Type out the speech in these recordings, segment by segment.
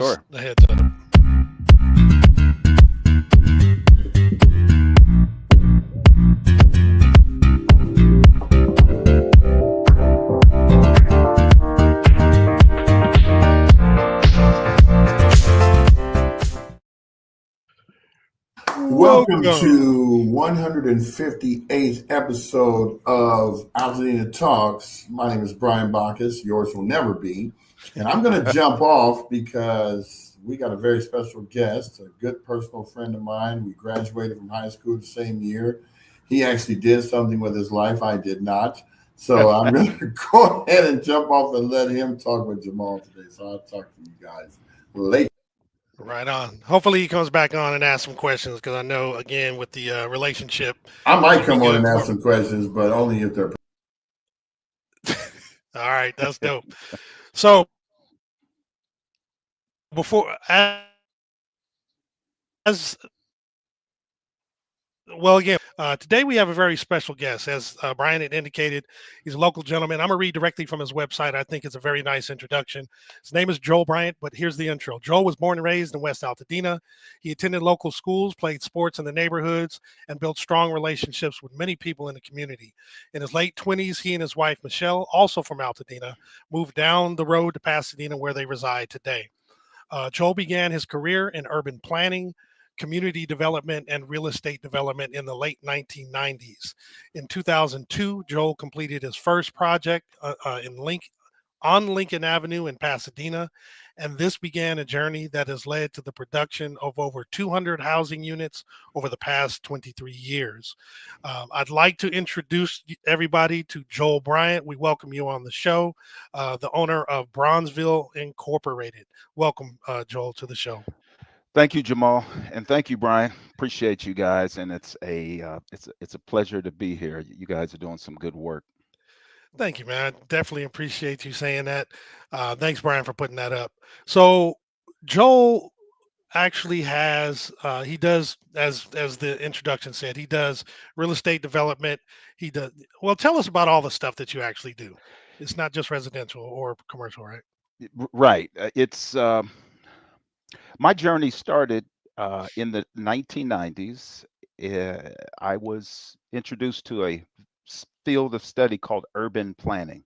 Sure. the heads up. Welcome Welcome. to 158th episode of Altadena Talks. My name is Brian Bacchus. Yours will never be. And I'm going to jump off because we got a very special guest, a good personal friend of mine. We graduated from high school the same year. He actually did something with his life. I did not. So I'm going to go ahead and jump off and let him talk with Jamal today. So I'll talk to you guys later. Right on. Hopefully he comes back on and asks some questions because I know again with the relationship, I might it'd be come on good and ask for. some questions, but only if they're. All right, that's dope. So before as well, again, today we have a very special guest. As Brian had indicated, he's a local gentleman. I'm going to read directly from his website. I think it's a very nice introduction. His name is Joel Bryant, but here's the intro. Joel was born and raised in West Altadena. He attended local schools, played sports in the neighborhoods, and built strong relationships with many people in the community. In his late 20s, he and his wife, Michelle, also from Altadena, moved down the road to Pasadena where they reside today. Joel began his career in urban planning, community development, and real estate development in the late 1990s. In 2002, Joel completed his first project on Lincoln Avenue in Pasadena, and this began a journey that has led to the production of over 200 housing units over the past 23 years. I'd like to introduce everybody to Joel Bryant. We welcome you on the show, the owner of Bronzeville Incorporated. Welcome, Joel, to the show. Thank you, Jamal, and thank you, Brian. Appreciate you guys, and it's a pleasure to be here. You guys are doing some good work. Thank you, man. I definitely appreciate you saying that. Thanks, Brian, for putting that up. So, Joel actually has he does as the introduction said he does real estate development. He does well. Tell us about all the stuff that you actually do. It's not just residential or commercial, right? Right. It's My journey started in the 1990s. Uh, I was introduced to a field of study called urban planning,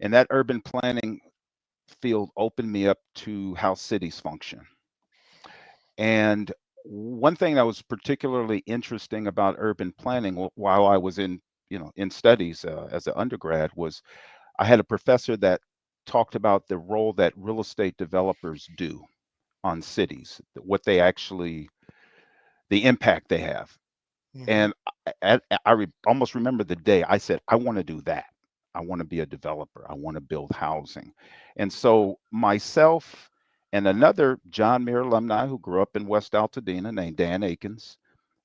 and that urban planning field opened me up to how cities function. And one thing that was particularly interesting about urban planning while I was in studies as an undergrad was I had a professor that talked about the role that real estate developers do on cities, what they actually, the impact they have. Hmm. And almost remember the day I said, I want to do that. I want to be a developer. I want to build housing. And so myself and another John Muir alumni who grew up in West Altadena named Dan Akins.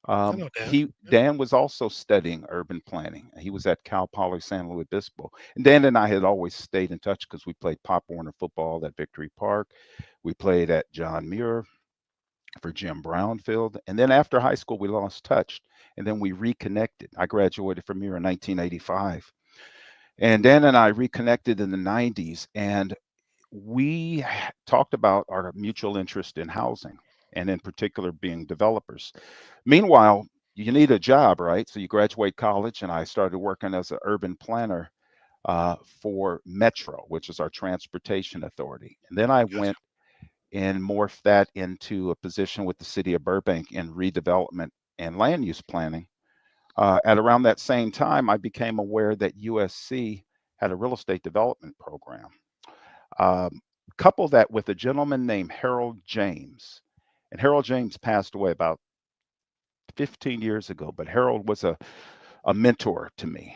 I know Dan. He Yep. Dan was also studying urban planning. He was at Cal Poly San Luis Obispo. And Dan and I had always stayed in touch because we played Pop Warner football at Victory Park. We played at John Muir for Jim Brownfield. And then after high school, we lost touch. And then we reconnected. I graduated from here in 1985. And Dan and I reconnected in the 90s. And we talked about our mutual interest in housing and in particular being developers. Meanwhile, you need a job, right? So you graduate college, and I started working as an urban planner for Metro, which is our transportation authority. And then I Gotcha. went and morphed that into a position with the city of Burbank in redevelopment and land use planning. At around that same time, I became aware that USC had a real estate development program. Um, Couple that with a gentleman named Harold James. And Harold James passed away about 15 years ago, but Harold was a mentor to me.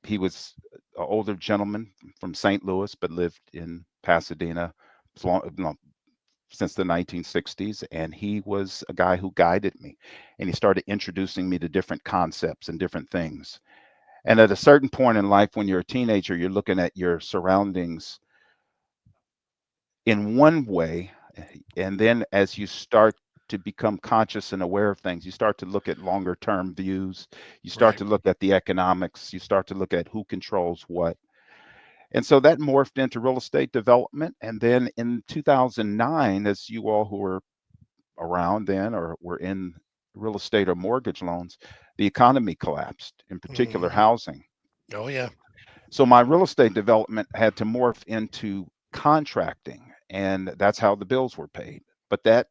He was an older gentleman from St. Louis, but lived in Pasadena as long, since the 1960s. And he was a guy who guided me. And he started introducing me to different concepts and different things. And at a certain point in life, when you're a teenager, you're looking at your surroundings in one way, and then as you start to become conscious and aware of things, you start to look at longer term views, you start Right. to look at the economics, you start to look at who controls what. And so that morphed into real estate development. And then in 2009, as you all who were around then or were in real estate or mortgage loans, the economy collapsed, in particular Mhm. housing. Oh yeah. So my real estate development had to morph into contracting, and that's how the bills were paid. But that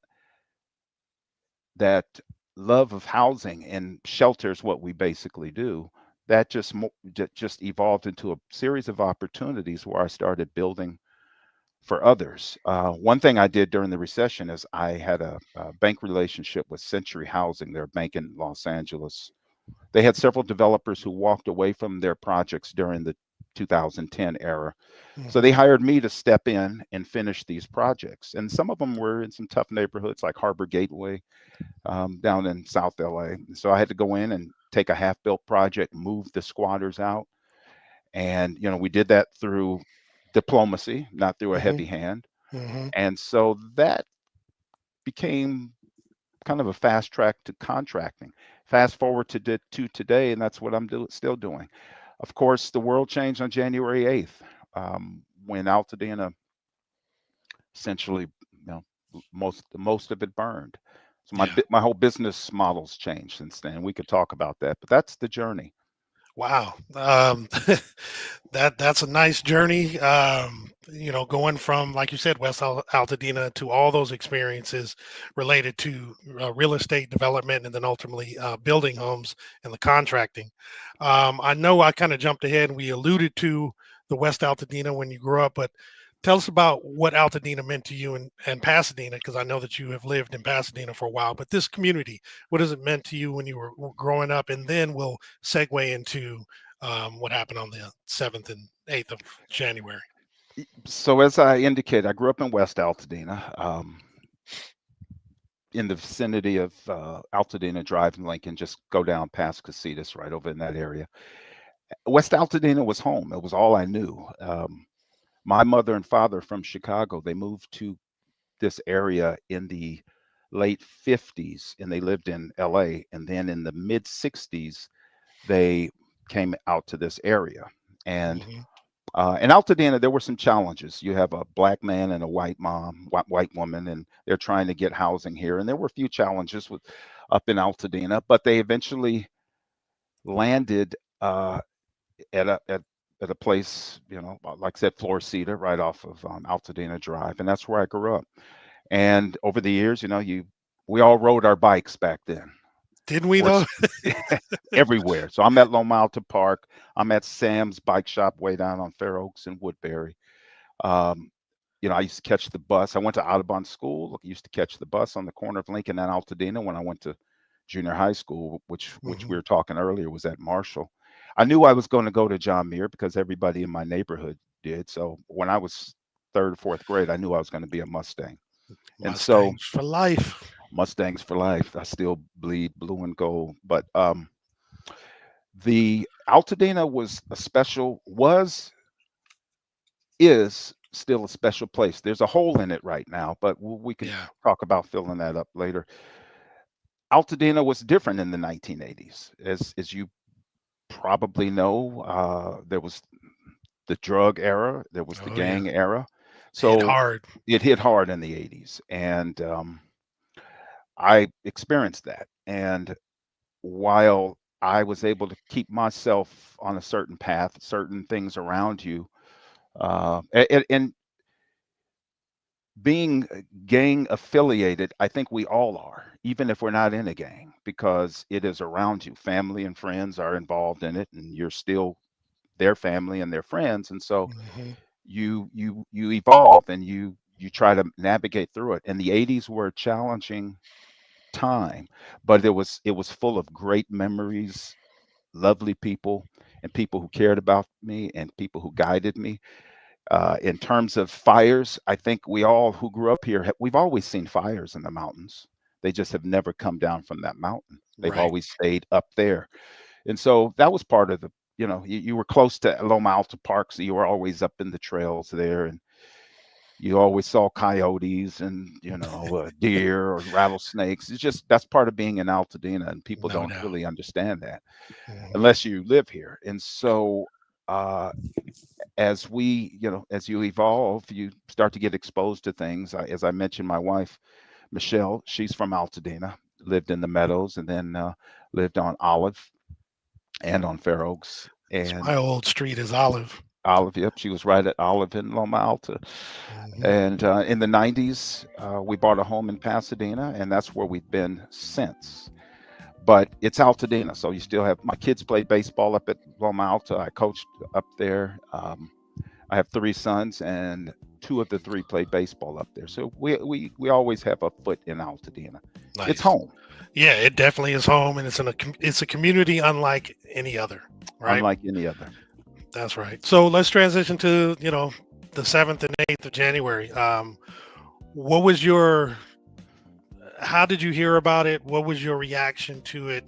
love of housing and shelters, what we basically do, that just evolved into a series of opportunities where I started building for others. One thing I did during the recession is I had a bank relationship with Century Housing. They're a bank in Los Angeles. They had several developers who walked away from their projects during the 2010 era. So they Mhm. hired me to step in and finish these projects. And some of them were in some tough neighborhoods like Harbor Gateway, down in South LA. So I had to go in and take a half built project, move the squatters out. And, we did that through diplomacy, not through a Mhm. heavy hand. Mhm. And so that became kind of a fast track to contracting. Fast forward to today, and that's what still doing. Of course, the world changed on January 8th, when Altadena essentially, most of it burned. So Yeah. my whole business model's changed since then. We could talk about that, but that's the journey. Wow. That's a nice journey. Going from, like you said, Altadena to all those experiences related to real estate development and then ultimately building homes and the contracting. I know I kind of jumped ahead and we alluded to the West Altadena when you grew up, but tell us about what Altadena meant to you and Pasadena, because I know that you have lived in Pasadena for a while, but this community, what has it meant to you when you were growing up? And then we'll segue into what happened on the 7th and 8th of January. So as I indicated, I grew up in West Altadena, in the vicinity of Altadena Drive in Lincoln. Just go down past Casitas, right over in that area. West Altadena was home. It was all I knew. My mother and father from Chicago, they moved to this area in the late 50s and they lived in LA. And then in the mid 60s, they came out to this area. And Hmm. in Altadena, there were some challenges. You have a black man and a white mom, white woman, and they're trying to get housing here. And there were a few challenges with up in Altadena, but they eventually landed at a place, like I said, Florida, right off of Altadena Drive, and that's where I grew up. And over the years, we all rode our bikes back then. Didn't we Or though? everywhere. So I'm at Loma Alta Park. I'm at Sam's Bike Shop way down on Fair Oaks and Woodbury. Um, I used to catch the bus. I went to Audubon School. I used to catch the bus on the corner of Lincoln and Altadena when I went to junior high school, which Hmm. we were talking earlier was at Marshall. I knew I was going to go to John Muir because everybody in my neighborhood did. So when I was third or fourth grade, I knew I was going to be a Mustang. And so Mustangs for life. Mustangs for life. I still bleed blue and gold. But the Altadena is still a special place. There's a hole in it right now, but we can Yeah. talk about filling that up later. Altadena was different in the 1980s, as you probably know. There was the drug era, there was the Oh yeah. gang era, Hit so hard. it hit hard in the 80s, and I experienced that. And while I was able to keep myself on a certain path, certain things around you, and being gang affiliated, I think we all are, even if we're not in a gang, because it is around you. Family and friends are involved in it, and you're still their family and their friends, and so Hmm. you evolve and you try to navigate through it. And the 80s were a challenging time, but it was full of great memories, lovely people, and people who cared about me and people who guided me. In terms of fires, I think we all who grew up here, we've always seen fires in the mountains. They just have never come down from that mountain. They've Right. always stayed up there. And so that was part of you were close to Loma Alta Park, so you were always up in the trails there. And you always saw coyotes and, deer or rattlesnakes. It's just that's part of being in Altadena, and people No don't doubt. really understand that Hmm. unless you live here. And so, uh, as as you evolve, you start to get exposed to things. As I mentioned, my wife, Michelle, she's from Altadena, lived in the Meadows, and then lived on Olive and on Fair Oaks. It's my And old street is Olive. Olive, yep, she was right at Olive in Loma Alta. Mhm. And in the 90s, we bought a home in Pasadena, and that's where we've been since. But it's Altadena, so you still have my kids played baseball up at Loma Alta. I coached up there. I have three sons, and two of the three played baseball up there. So we always have a foot in Altadena. It's Nice. home, Yeah, it definitely is home, and it's a community unlike any other, right? unlike any other. That's right. So let's transition to the 7th and 8th of January. What was your? How did you hear about it? What was your reaction to it?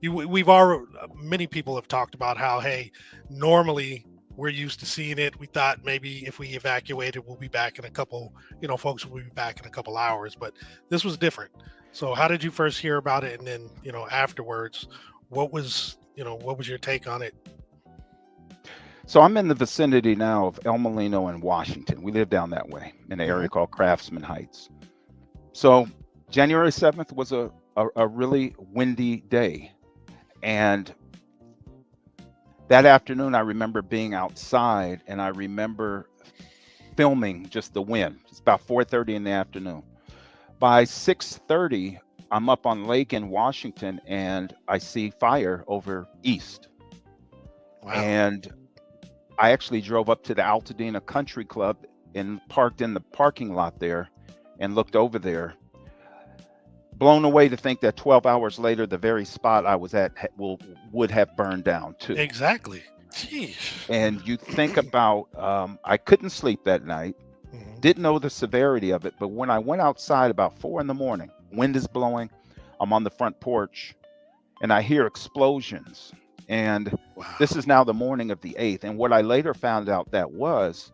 We've already many people have talked about how, hey, normally we're used to seeing it. We thought maybe if we evacuated, we'll be back in a couple. Folks will be back in a couple hours, but this was different. So how did you first hear about it, and then afterwards, what was your take on it? So I'm in the vicinity now of El Molino and Washington. We live down that way in an area called Craftsman Heights. So January 7th was a really windy day. And that afternoon, I remember being outside, and I remember filming just the wind. It's about 4:30 in the afternoon. By 6:30, I'm up on lake in Washington, and I see fire over east. Wow. And I actually drove up to the Altadena Country Club and parked in the parking lot there and looked over there, blown away to think that 12 hours later, the very spot I was at would have burned down too. Exactly. Jeez. And you think about, I couldn't sleep that night, didn't know the severity of it, but when I went outside about 4 in the morning, wind is blowing, I'm on the front porch, and I hear explosions. And Wow. this is now the morning of the 8th. And what I later found out that was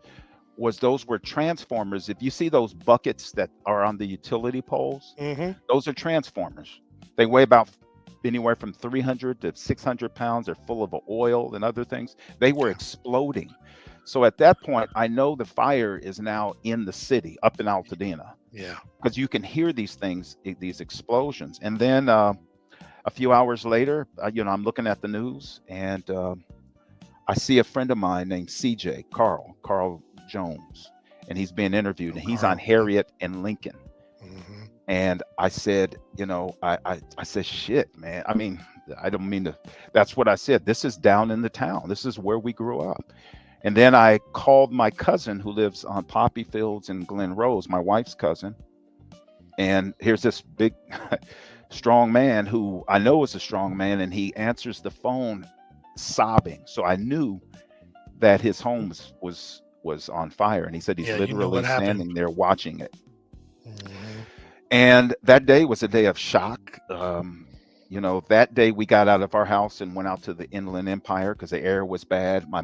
those were transformers. If you see those buckets that are on the utility poles, those are transformers. They weigh about anywhere from 300 to 600 pounds. They're full of oil and other things. They were exploding. So at that point, I know the fire is now in the city, up in Altadena. Yeah. Because you can hear these things, these explosions. And then a few hours later, I'm looking at the news, and I see a friend of mine named CJ, Carl Jones, and he's being interviewed, and he's on Harriet and Lincoln. And I said, I said, shit, man. I mean, I don't mean to, that's what I said. This is down in the town. This is where we grew up. And then I called my cousin who lives on Poppy Fields in Glen Rose, my wife's cousin. And here's this big strong man who I know is a strong man, and he answers the phone sobbing. So I knew that his home was on fire, and he said he's literally standing there watching it. And that day was a day of shock. That day we got out of our house and went out to the Inland Empire because the air was bad. My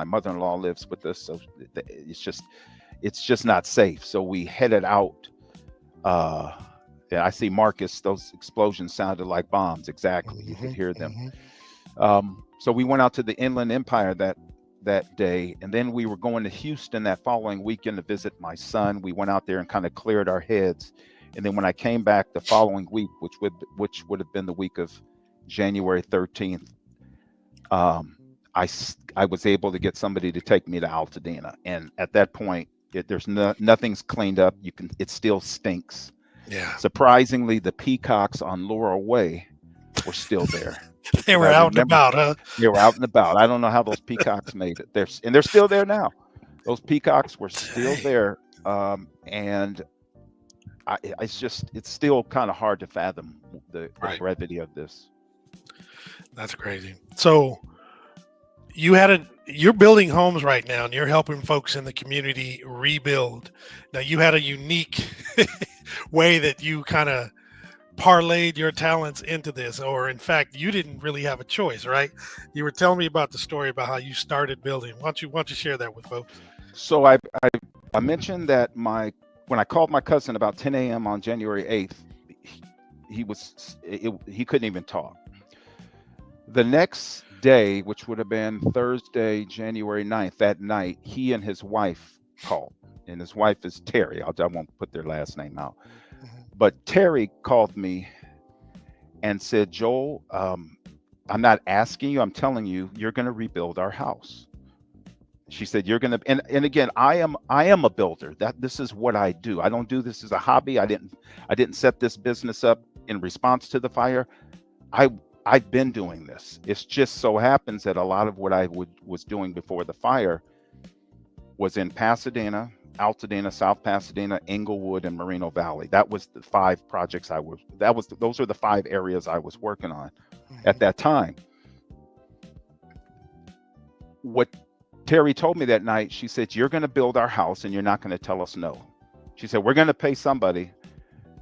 mother-in-law lives with us, so it's just not safe. So we headed out. I see Marcus. Those explosions sounded like bombs. Exactly, you could hear them. So we went out to the Inland Empire that day, and then we were going to Houston that following weekend to visit my son. We went out there and kind of cleared our heads. And then when I came back the following week, which would have been the week of January 13th, I was able to get somebody to take me to Altadena. And at that point, nothing's cleaned up. It still stinks. Yeah. Surprisingly, the peacocks on Laurel Way were still there. They were out and about, huh? They were out and about. I don't know how those peacocks made it. They're still there now. Those peacocks were still there. And it's still kind of hard to fathom the gravity of this. That's crazy. So you're building homes right now, and you're helping folks in the community rebuild. Now, you had a unique way that you kind of parlayed your talents into this, or in fact, you didn't really have a choice, right? You were telling me about the story about how you started building. Why don't you share that with folks? So I mentioned that when I called my cousin about 10 a.m. on January 8th, he couldn't even talk. The next day, which would have been Thursday, January 9th, that night, he and his wife called. And his wife is Terry. I won't put their last name out. But Terry called me and said, Joel, I'm not asking you, I'm telling you, you're going to rebuild our house. She said, you're going to, and again, I am a builder. This is what I do. I don't do this as a hobby. I didn't set this business up in response to the fire. I've been doing this. It's just so happens that a lot of what I was doing before the fire was in Pasadena, Altadena, South Pasadena, Inglewood, and Moreno Valley. That was the 5 projects those are the 5 areas I was working on at that time. What Terry told me that night, she said, you're going to build our house and you're not going to tell us no. She said, we're going to pay somebody.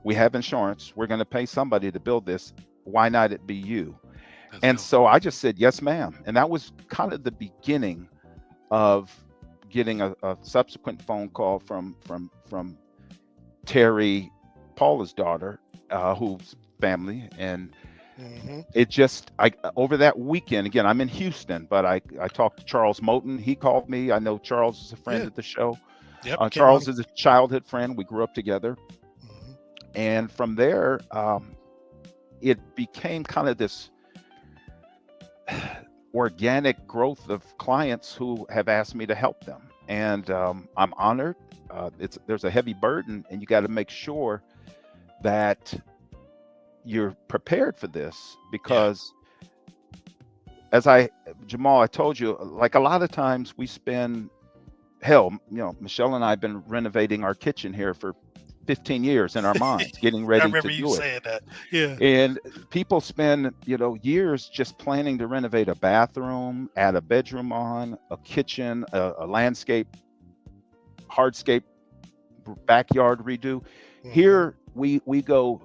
We have insurance. We're going to pay somebody to build this. Why not it be you? And so I just said, yes, ma'am. And that was kind of the beginning of getting a subsequent phone call from Terry, Paula's daughter, whose family. And it just, over that weekend, again, I'm in Houston, but I talked to Charles Moten. He called me. I know Charles is a friend at the show. Yep, Charles is a childhood friend. We grew up together. And from there, it became kind of this organic growth of clients who have asked me to help them. And I'm honored. There's a heavy burden, and you got to make sure that you're prepared for this, because Jamal, I told you, like a lot of times we spend, Michelle and I have been renovating our kitchen here for 15 years in our minds, getting ready to do it. I remember you saying that. Yeah. And people spend, years just planning to renovate a bathroom, add a bedroom on, a kitchen, a landscape, hardscape, backyard redo. Here we go,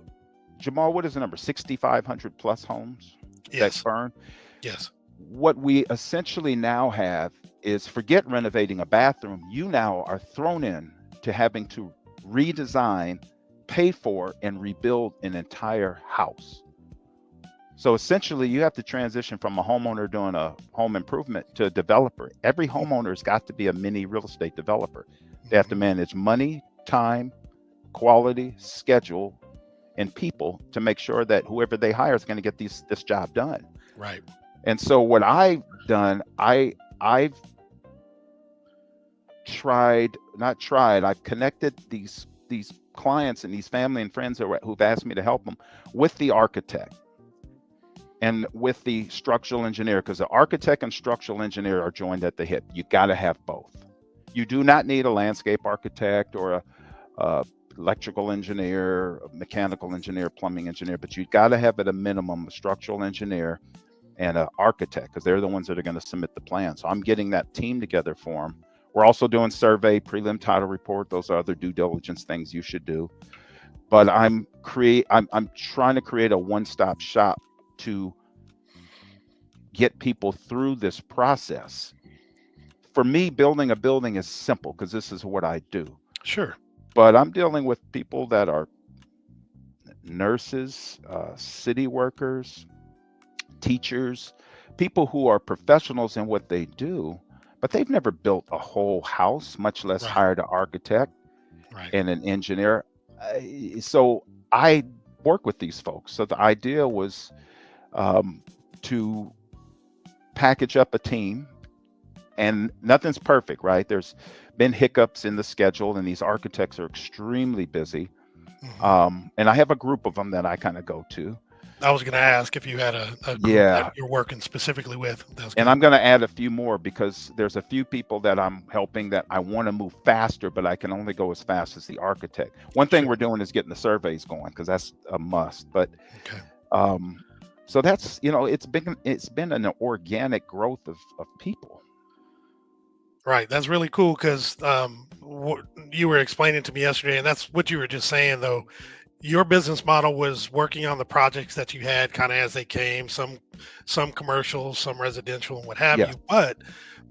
Jamal, what is the number? 6,500 plus homes that burn? Yes. What we essentially now have is, forget renovating a bathroom. You now are thrown in to having to redesign, pay for, and rebuild an entire house. So essentially, you have to transition from a homeowner doing a home improvement to a developer. Every homeowner's got to be a mini real estate developer. They have to manage money, time, quality, schedule, and people to make sure that whoever they hire is going to get this job done. Right. And so what I've done, I've connected these clients and these family and friends who've asked me to help them with the architect and with the structural engineer, because the architect and structural engineer are joined at the hip. You got to have both. You do not need a landscape architect or a electrical engineer, a mechanical engineer, plumbing engineer, but you got to have at a minimum a structural engineer and an architect, because they're the ones that are going to submit the plan. So I'm getting that team together for them. We're also doing survey, prelim title report. Those are other due diligence things you should do. But I'm trying to create a one-stop shop to get people through this process. For me, building a building is simple because this is what I do. Sure. But I'm dealing with people that are nurses, city workers, teachers, people who are professionals in what they do, but they've never built a whole house, much less hired an architect and an engineer. So I work with these folks. So the idea was to package up a team, and nothing's perfect, right? There's been hiccups in the schedule, and these architects are extremely busy. And I have a group of them that I kind of go to. I was going to ask if you had a group that you're working specifically with. And I'm going to add a few more, because there's a few people that I'm helping that I want to move faster, but I can only go as fast as the architect. One thing we're doing is getting the surveys going, because that's a must. But so that's, it's been an organic growth of people. Right. That's really cool, because what you were explaining to me yesterday, and that's what you were just saying, though. Your business model was working on the projects that you had kind of as they came, some commercial, some residential, and what have you. But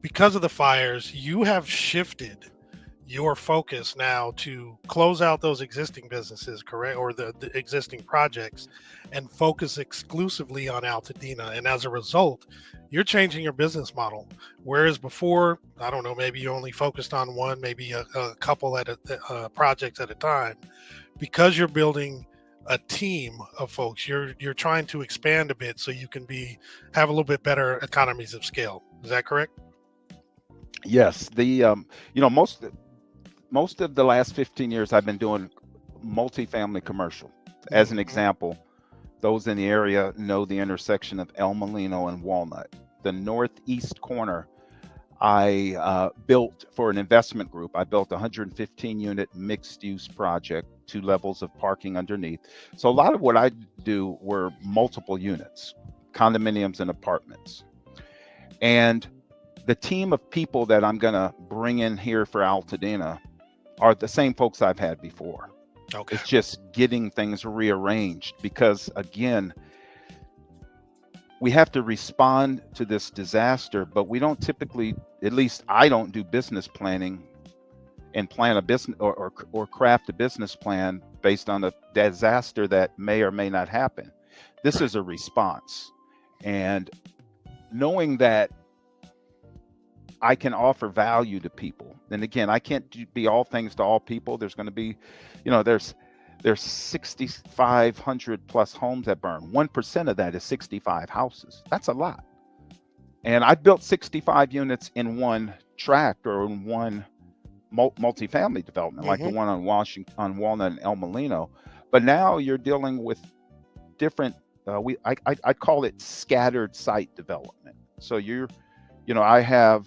because of the fires, you have shifted your focus now to close out those existing businesses, correct? Or the existing projects, and focus exclusively on Altadena. And as a result, you're changing your business model. Whereas before, I don't know, maybe you only focused on one, maybe a couple at a project at a time. Because you're building a team of folks, you're trying to expand a bit so you can have a little bit better economies of scale. Is that correct? Yes, most of the last 15 years I've been doing multifamily commercial. As an Mhm. example, those in the area know the intersection of El Molino and Walnut. The northeast corner, I built for an investment group. I built a 115 unit mixed use project, 2 levels of parking underneath. So a lot of what I do were multiple units, condominiums and apartments. And the team of people that I'm going to bring in here for Altadena are the same folks I've had before. Okay. It's just getting things rearranged because, again, we have to respond to this disaster, but we don't typically, at least I don't do business planning and plan a business or craft a business plan based on a disaster that may or may not happen. This is a response. And knowing that I can offer value to people. And again, I can't be all things to all people. There's going to be, there's 6,500 plus homes that burn. 1% of that is 65 houses. That's a lot. And I built 65 units in one tract or in one multifamily development, like the one on Walnut and El Molino. But now you're dealing with different. I call it scattered site development. So I have,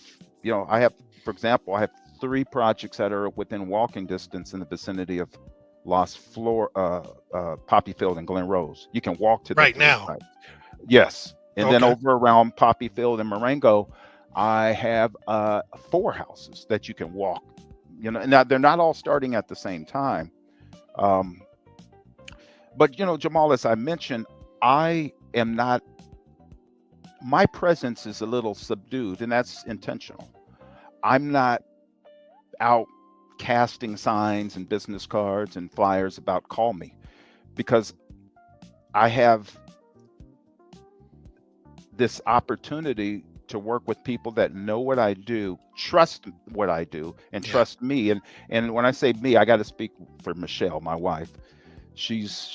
for example, I have 3 projects that are within walking distance in the vicinity of Poppy Field and Glen Rose. You can walk to the Right now. sites. Yes. And then Okay. over around Poppy Field and Marengo, I have 4 houses that you can walk. Now they're not all starting at the same time. But Jamal, as I mentioned, my presence is a little subdued, and that's intentional. I'm not out casting signs and business cards and flyers about call me, because I have this opportunity to work with people that know what I do, trust what I do, and trust me. And when I say me, I got to speak for Michelle, my wife. She's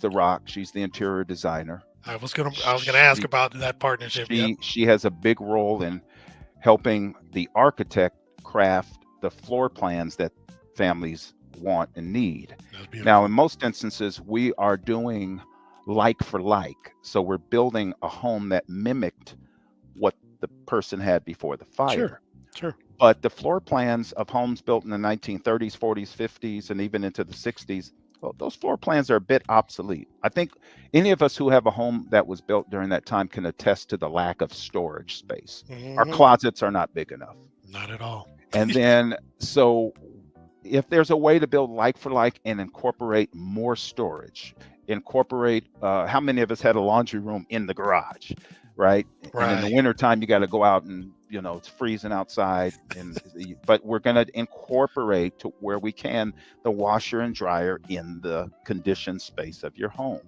the rock. She's the interior designer. I was gonna ask about that partnership. She has a big role in helping the architect craft the floor plans that families want and need. Now, in most instances, we are doing like for like. So we're building a home that mimicked what the person had before the fire. Sure. But the floor plans of homes built in the 1930s, 40s, 50s, and even into the 60s, well, those floor plans are a bit obsolete. I think any of us who have a home that was built during that time can attest to the lack of storage space. Our closets are not big enough. Not at all. And then, so if there's a way to build like for like and incorporate more storage, how many of us had a laundry room in the garage, right? And in the wintertime, you got to go out and, it's freezing outside. But we're going to incorporate to where we can the washer and dryer in the conditioned space of your home.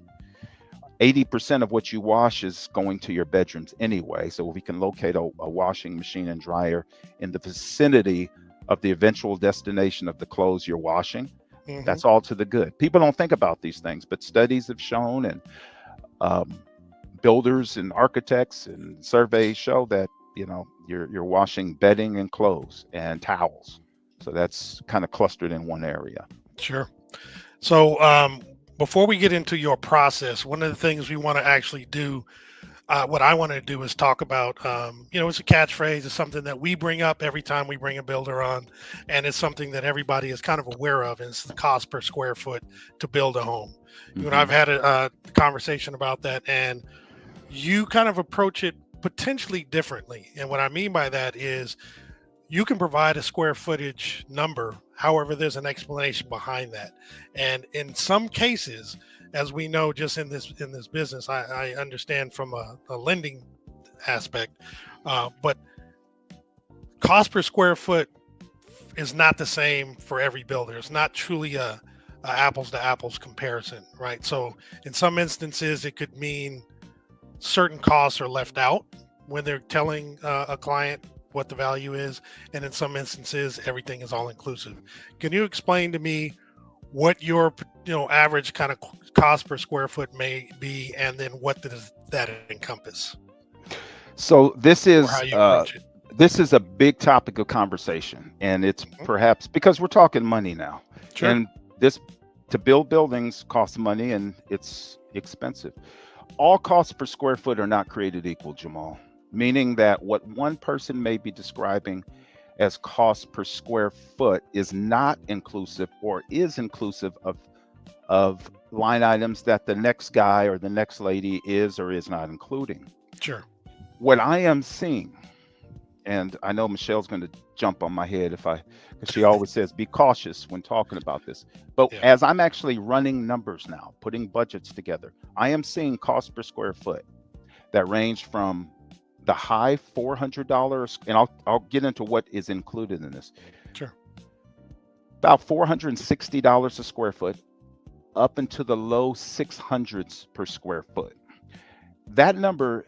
80% of what you wash is going to your bedrooms anyway. So if we can locate a washing machine and dryer in the vicinity of the eventual destination of the clothes you're washing, that's all to the good. People don't think about these things, but studies have shown, and builders and architects and surveys show that, you're washing bedding and clothes and towels. So that's kind of clustered in one area. Sure. So before we get into your process, one of the things we want to actually do, what I want to do is talk about, it's a catchphrase. It's something that we bring up every time we bring a builder on, and it's something that everybody is kind of aware of, and it's the cost per square foot to build a home. You and I've had a conversation about that, and you kind of approach it potentially differently. And what I mean by that is you can provide a square footage number. However, there's an explanation behind that. And in some cases, as we know, just in this business, I understand from a lending aspect, but cost per square foot is not the same for every builder. It's not truly a apples to apples comparison, right? So in some instances, it could mean certain costs are left out when they're telling a client what the value is, and in some instances, everything is all inclusive. Can you explain to me what your average kind of cost per square foot may be, and then what does that encompass, So this or how is you approach it? this is a big topic of conversation, and it's perhaps because we're talking money now, Sure. and this to build buildings costs money and it's expensive. All costs per square foot are not created equal, Jamal, meaning that what one person may be describing as cost per square foot is not inclusive or is inclusive of line items that the next guy or the next lady is or is not including. Sure. What I am seeing, and I know Michelle's going to jump on my head because she always says be cautious when talking about this. But as I'm actually running numbers now, putting budgets together, I am seeing cost per square foot that range from the high $400, and I'll get into what is included in this. Sure. About $460 a square foot, up into the low 600s per square foot. That number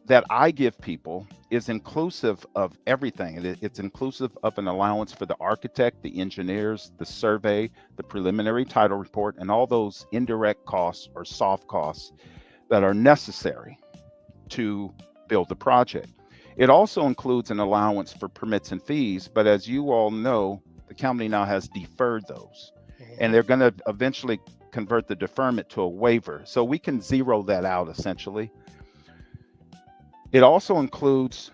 that I give people is inclusive of everything. It's inclusive of an allowance for the architect, the engineers, the survey, the preliminary title report, and all those indirect costs or soft costs that are necessary to build the project. It also includes an allowance for permits and fees, but as you all know, the county now has deferred those, and they're going to eventually convert the deferment to a waiver. So we can zero that out essentially. It also includes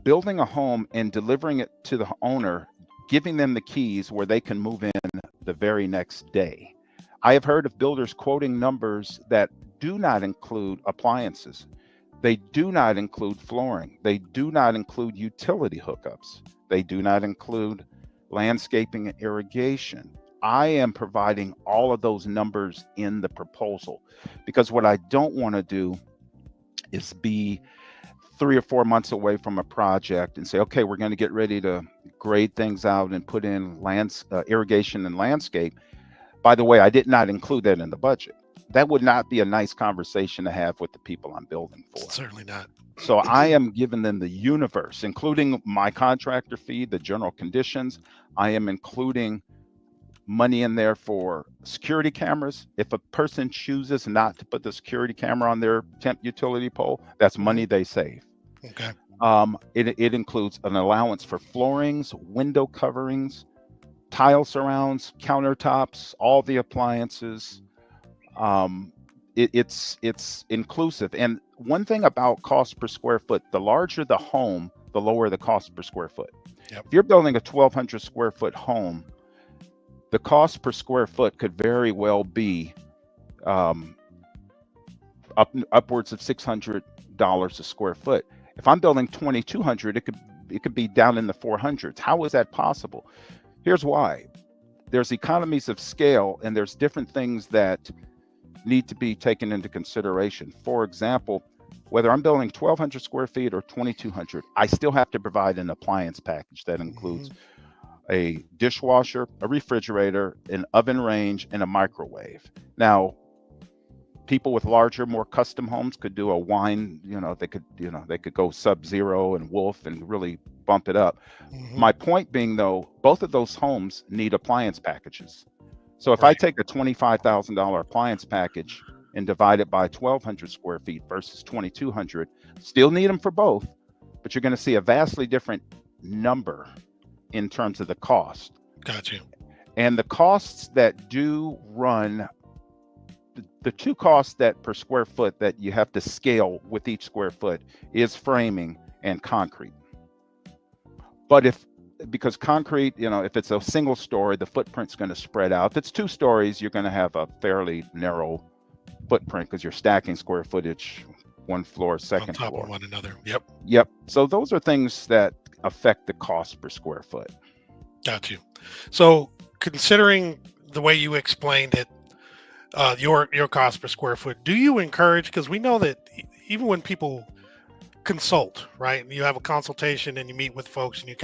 building a home and delivering it to the owner, giving them the keys where they can move in the very next day. I have heard of builders quoting numbers that do not include appliances. They do not include flooring. They do not include utility hookups. They do not include landscaping and irrigation. I am providing all of those numbers in the proposal because what I don't want to do is be 3 or 4 months away from a project and say, okay, we're going to get ready to grade things out and put in irrigation and landscape. By the way, I did not include that in the budget. That would not be a nice conversation to have with the people I'm building for. Certainly not. So I am giving them the universe, including my contractor fee, the general conditions. I am including money in there for security cameras. If a person chooses not to put the security camera on their temp utility pole, that's money they save. Okay. It includes an allowance for floorings, window coverings, tile surrounds, countertops, all the appliances. It's inclusive. And one thing about cost per square foot, the larger the home, the lower the cost per square foot. Yep. If you're building a 1,200 square foot home, the cost per square foot could very well be upwards of $600 a square foot. If I'm building 2,200, it could be down in the 400s. How is that possible? Here's why. There's economies of scale, and there's different things that need to be taken into consideration. For example, whether I'm building 1,200 square feet or 2,200, I still have to provide an appliance package that includes a dishwasher, a refrigerator, an oven range, and a microwave. Now, people with larger, more custom homes could do a wine, they could go Sub-Zero and Wolf and really bump it up. My point being, though, both of those homes need appliance packages. So if I take a $25,000 appliance package and divide it by 1,200 square feet versus 2,200, still need them for both, but you're going to see a vastly different number in terms of the cost. Gotcha. And the costs that do run, the two costs that per square foot that you have to scale with each square foot is framing and concrete. But because concrete, if it's a single story, the footprint's going to spread out. If it's 2 stories, you're going to have a fairly narrow footprint because you're stacking square footage, one floor, second on top floor. of one another. Yep. So those are things that affect the cost per square foot. Got you. So considering the way you explained it, your cost per square foot, do you encourage, because we know that even when people consult, right, you have a consultation and you meet with folks and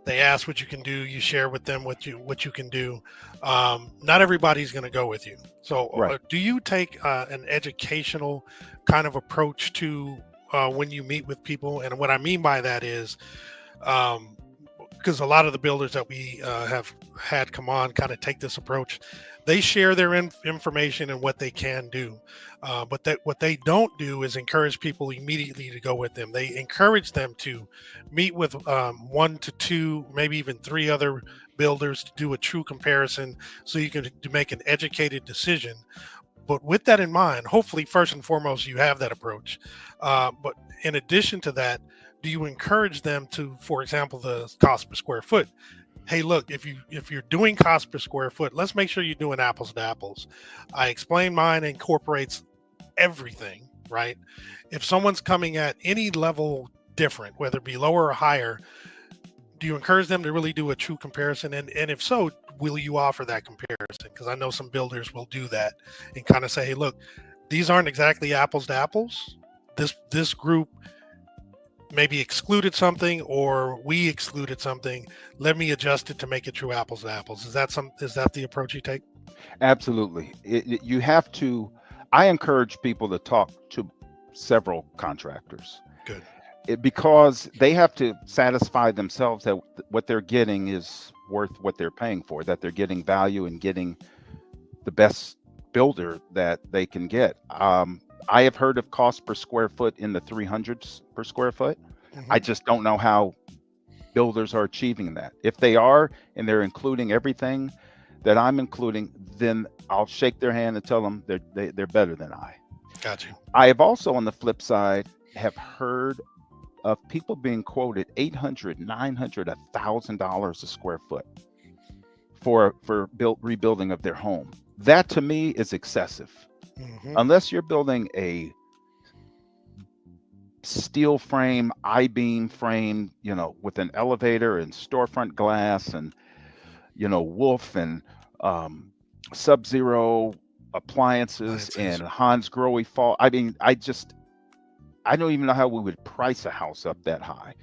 they ask what you can do, you share with them what you can do, not everybody's going to go with you. So do you take an educational kind of approach to when you meet with people. And what I mean by that is, because a lot of the builders that we have had come on kind of take this approach. They share their information and what they can do, but that what they don't do is encourage people immediately to go with them. They encourage them to meet with 1 to 2, maybe even 3 other builders to do a true comparison, so you can to make an educated decision. But with that in mind, hopefully, first and foremost, you have that approach. But in addition to that, do you encourage them to, for example, the cost per square foot? Hey, look, if you're doing cost per square foot, let's make sure you're doing apples to apples. I explain mine incorporates everything, right? If someone's coming at any level different, whether it be lower or higher, do you encourage them to really do a true comparison? And if so, will you offer that comparison? Because I know some builders will do that and kind of say, hey, look, these aren't exactly apples to apples. This group maybe excluded something, or we excluded something. Let me adjust it to make it true apples to apples. Is that the approach you take? Absolutely. You have to. I encourage people to talk to several contractors. Good. Because they have to satisfy themselves that what they're getting is worth what they're paying for, that they're getting value and getting the best builder that they can get. I have heard of cost per square foot in the 300s per square foot. I just don't know how builders are achieving that. If they are, and they're including everything that I'm including, then I'll shake their hand and tell them they're better than I. Got you. I have also, on the flip side, have heard of people being quoted $800, $900, $1,000 a square foot for rebuilding of their home. That to me is excessive. Unless you're building a steel frame, I-beam frame, with an elevator and storefront glass and, Wolf and Sub-Zero appliances and Hans Grohe fall. I mean, I don't even know how we would price a house up that high.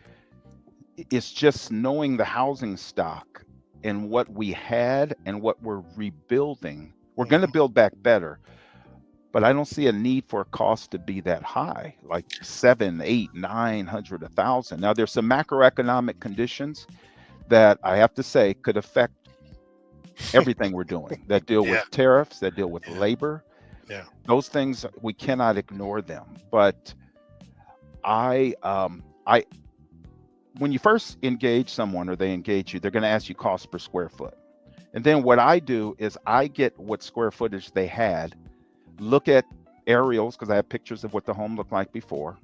It's just knowing the housing stock and what we had and what we're rebuilding. We're going to build back better, but I don't see a need for a cost to be that high, like $700, $800, $900, $1,000. Now, there's some macroeconomic conditions that I have to say could affect everything we're doing, that deal with tariffs, that deal with labor. Yeah. Those things, we cannot ignore them. But when you first engage someone or they engage you, they're going to ask you cost per square foot. And then what I do is I get what square footage they had, look at aerials, because I have pictures of what the home looked like before,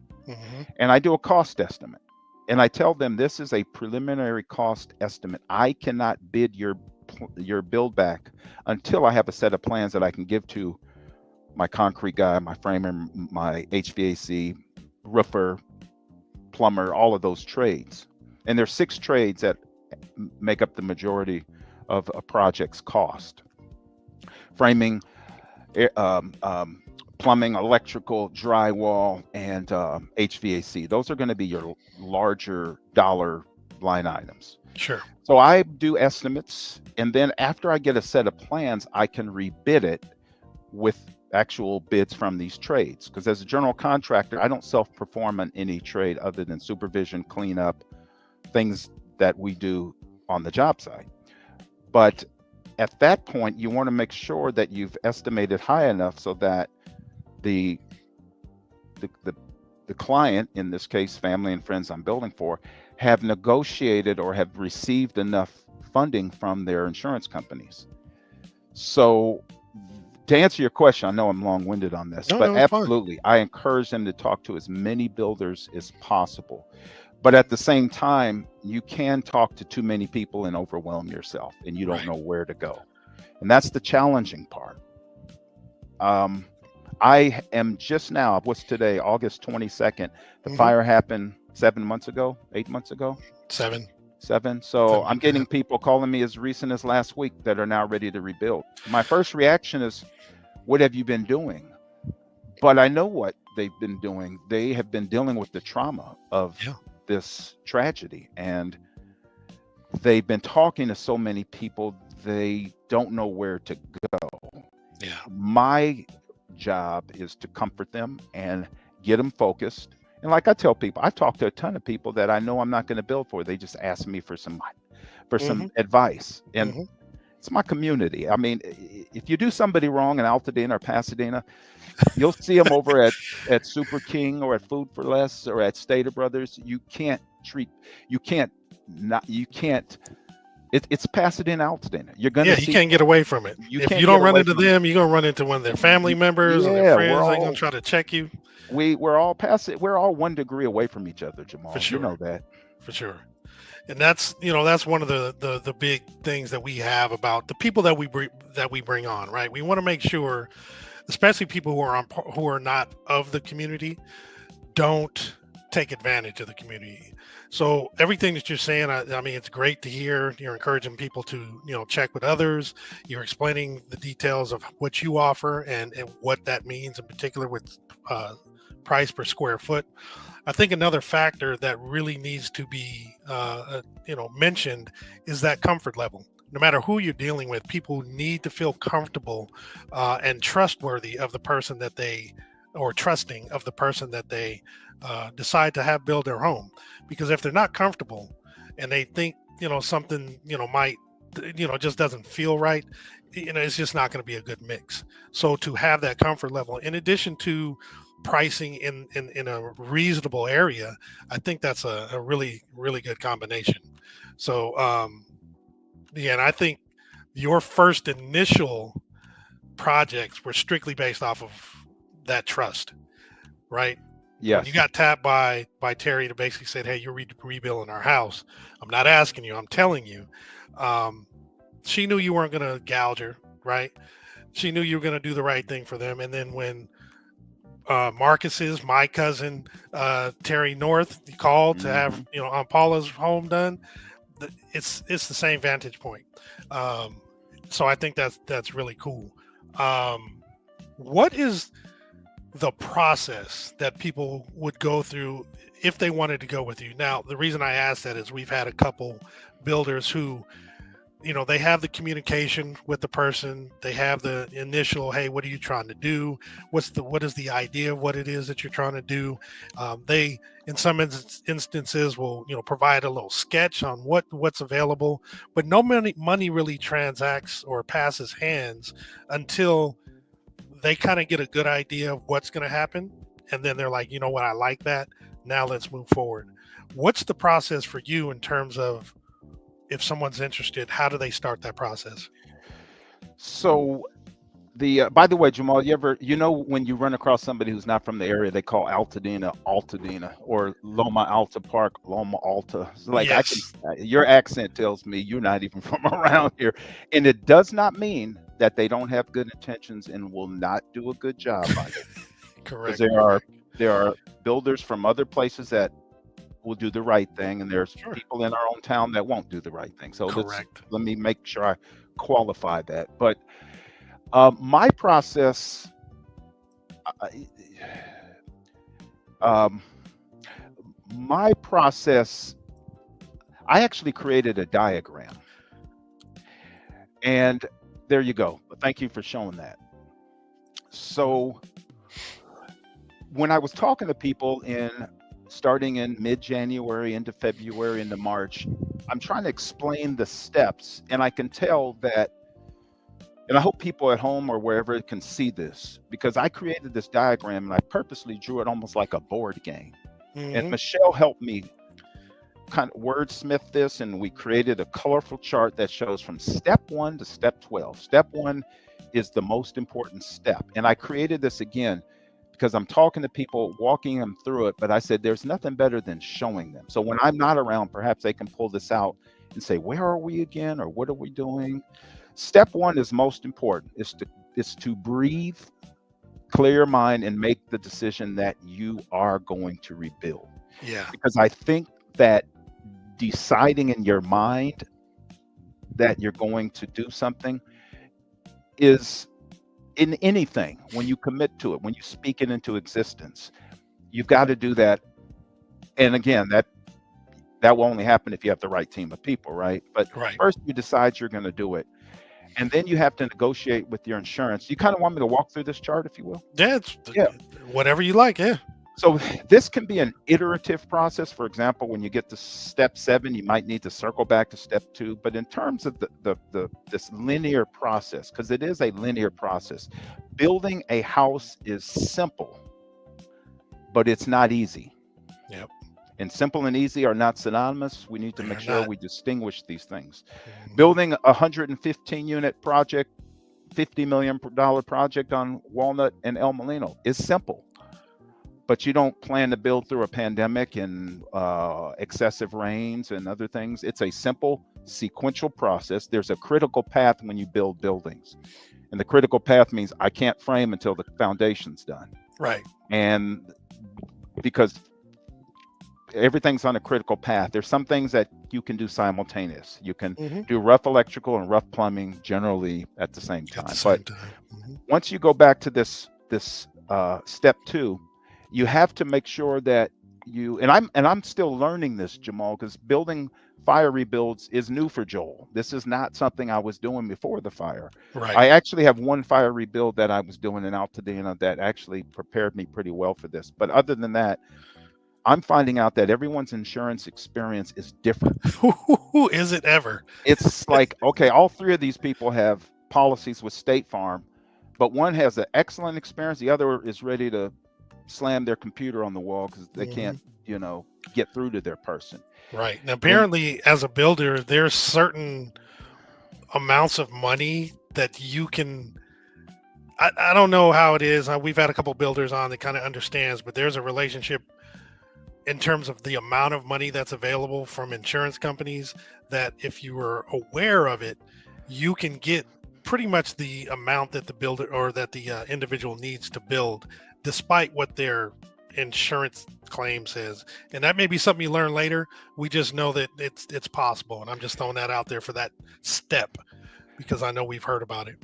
and I do a cost estimate. And I tell them this is a preliminary cost estimate. I cannot bid your build back until I have a set of plans that I can give to my concrete guy, my framer, my HVAC, roofer, plumber, all of those trades. And there's 6 trades that make up the majority of a project's cost: framing, plumbing, electrical, drywall, and HVAC. Those are going to be your larger dollar line items. Sure. So I do estimates, and then after I get a set of plans, I can rebid it with actual bids from these trades. Because as a general contractor, I don't self-perform on any trade other than supervision, cleanup, things that we do on the job site. But at that point, you want to make sure that you've estimated high enough so that the client, in this case, family and friends I'm building for, have negotiated or have received enough funding from their insurance companies. So to answer your question, I know I'm long-winded on this, but absolutely, I encourage them to talk to as many builders as possible. But at the same time, you can talk to too many people and overwhelm yourself, and you don't know where to go. And that's the challenging part. I am just now, what's today, August 22nd. The fire happened 7 months ago, 8 months ago? 7. 7. So I'm getting people calling me as recent as last week that are now ready to rebuild. My first reaction is, what have you been doing? But I know what they've been doing. They have been dealing with the trauma of this tragedy, and they've been talking to so many people, they don't know where to go. My job is to comfort them and get them focused. And like I tell people, I talk to a ton of people that I know I'm not going to build for. They just ask me for some Hmm. advice, and Hmm. it's my community. I mean, if you do somebody wrong in Altadena or Pasadena, you'll see them over at Super King or at Food for Less or at Stater Brothers. You can't you can't. It's Pasadena, Altadena. You're going to Yeah, you see. can't get away from it. You If you can't get don't run away into from it. them, you're gonna run into one of their family members or their Yeah, friends. They're gonna try to check you we're all 1 degree away from each other, for Jamal. You sure, know that. for sure. And that's one of the big things that we have about the people that we bring on, right? We want to make sure, especially people who are not of the community, don't take advantage of the community. So everything that you're saying, I mean, it's great to hear. You're encouraging people to, check with others. You're explaining the details of what you offer and what that means, in particular with price per square foot. I think another factor that really needs to be, mentioned is that comfort level. No matter who you're dealing with, people need to feel comfortable and trustworthy of the person that they, or trusting of the person that they decide to have build their home. Because if they're not comfortable and they think, something, might, just doesn't feel right, it's just not going to be a good mix. So to have that comfort level, in addition to pricing in a reasonable area, I think that's a really really good combination. So yeah, and I think your first initial projects were strictly based off of that trust, right? When you Yes. got tapped by Terry to basically said, "Hey, you're rebuilding our house. I'm not asking you. I'm telling you." Um, she knew you weren't going to gouge her, right? She knew you were going to do the right thing for them. And then when Marcus's, my cousin Terry North, he called to have Hmm. on Paula's home done. It's the same vantage point. Um, so I think that's really cool. Um, what is the process that people would go through if they wanted to go with you? Now, the reason I ask that is we've had a couple builders who, they have the communication with the person, they have the initial, hey, what are you trying to do, what is the idea of what it is that you're trying to do. They, in some instances, will provide a little sketch on what's available, but no money really transacts or passes hands until they kind of get a good idea of what's going to happen, and then they're like, you know what, I like that, now let's move forward. What's the process for you in terms of, if someone's interested, how do they start that process? So the by the way, Jamal, when you run across somebody who's not from the area, they call Altadena Altadena or Loma Alta Park Loma Alta. So like Yes. your accent tells me you're not even from around here, and it does not mean that they don't have good intentions and will not do a good job by it, because Correct, there correct. are builders from other places that will do the right thing, and there's Sure. people in our own town that won't do the right thing. So Correct. let me make sure I qualify that. But my process, I- um, my process, I actually created a diagram, and there you go. Thank you for showing that. So when I was talking to people starting in mid-January into February into March, I'm trying to explain the steps, and I can tell that, and I hope people at home or wherever can see this, because I created this diagram and I purposely drew it almost like a board game. And Hmm. Michelle helped me kind of wordsmith this, and we created a colorful chart that shows from step 1 to step 12. Step 1 is the most important step. And I created this again because I'm talking to people, walking them through it, but I said there's nothing better than showing them. So when I'm not around, perhaps they can pull this out and say, where are we again? Or what are we doing? Step 1 is most important, is to breathe, clear your mind, and make the decision that you are going to rebuild. Yeah. Because I think that deciding in your mind that you're going to do something is, in anything, when you commit to it, when you speak it into existence, you've got to do that. And again, that will only happen if you have the right team of people, right? But Right. first you decide you're going to do it, and then you have to negotiate with your insurance. You kind of want me to walk through this chart, if you will? Yeah. It's Yeah. whatever you like. Yeah. So this can be an iterative process. For example, when you get to step 7, you might need to circle back to step 2. But in terms of this linear process, because it is a linear process, building a house is simple, but it's not easy. Yep. And simple and easy are not synonymous. We need to They make are sure not. we distinguish these things. Mhm. Building a 115 unit project, $50 million project on Walnut and El Molino is simple, but you don't plan to build through a pandemic and excessive rains and other things. It's a simple sequential process. There's a critical path when you build buildings. And the critical path means I can't frame until the foundation's done. Right. And because everything's on a critical path, there's some things that you can do simultaneous. You can Mhm. do rough electrical and rough plumbing generally at the same time. At the But same time. Mhm. once you go back to this step 2, you have to make sure that you, and I'm still learning this, Jamal, because building fire rebuilds is new for Joel. This is not something I was doing before the fire. Right. I actually have one fire rebuild that I was doing in Altadena that actually prepared me pretty well for this. But other than that, I'm finding out that everyone's insurance experience is different. Who is it ever? It's like, okay, all 3 of these people have policies with State Farm, but one has an excellent experience. The other is ready to slam their computer on the wall because they can't, get through to their person. Right. Now, And apparently, as a builder, there's certain amounts of money that you can. I don't know how it is. We've had a couple builders on that kind of understands, but there's a relationship in terms of the amount of money that's available from insurance companies that if you were aware of it, you can get pretty much the amount that the builder or that the individual needs to build, despite what their insurance claim says. And that may be something you learn later. We just know that it's possible, and I'm just throwing that out there for that step because I know we've heard about it.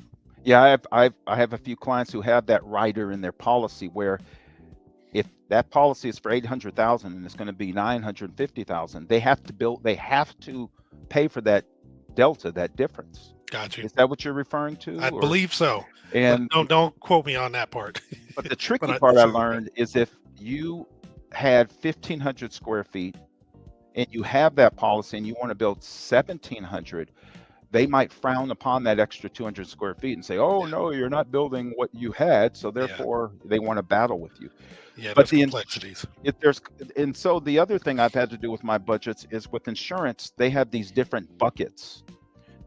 yeah, I have a few clients who have that rider in their policy where if that policy is for 800,000 and it's going to be 950,000, they have to pay for that delta, that difference. Got you. Is that what you're referring to? I believe so. And But don't quote me on that part. but the tricky But part I so- learned is if you had 1,500 square feet and you have that policy and you want to build 1,700, they might frown upon that extra 200 square feet and say, "Oh no, you're not building what you had," so therefore they want to battle with you. Yeah, But there's complexities. and so the other thing I've had to do with my budgets is with insurance, they have these different buckets.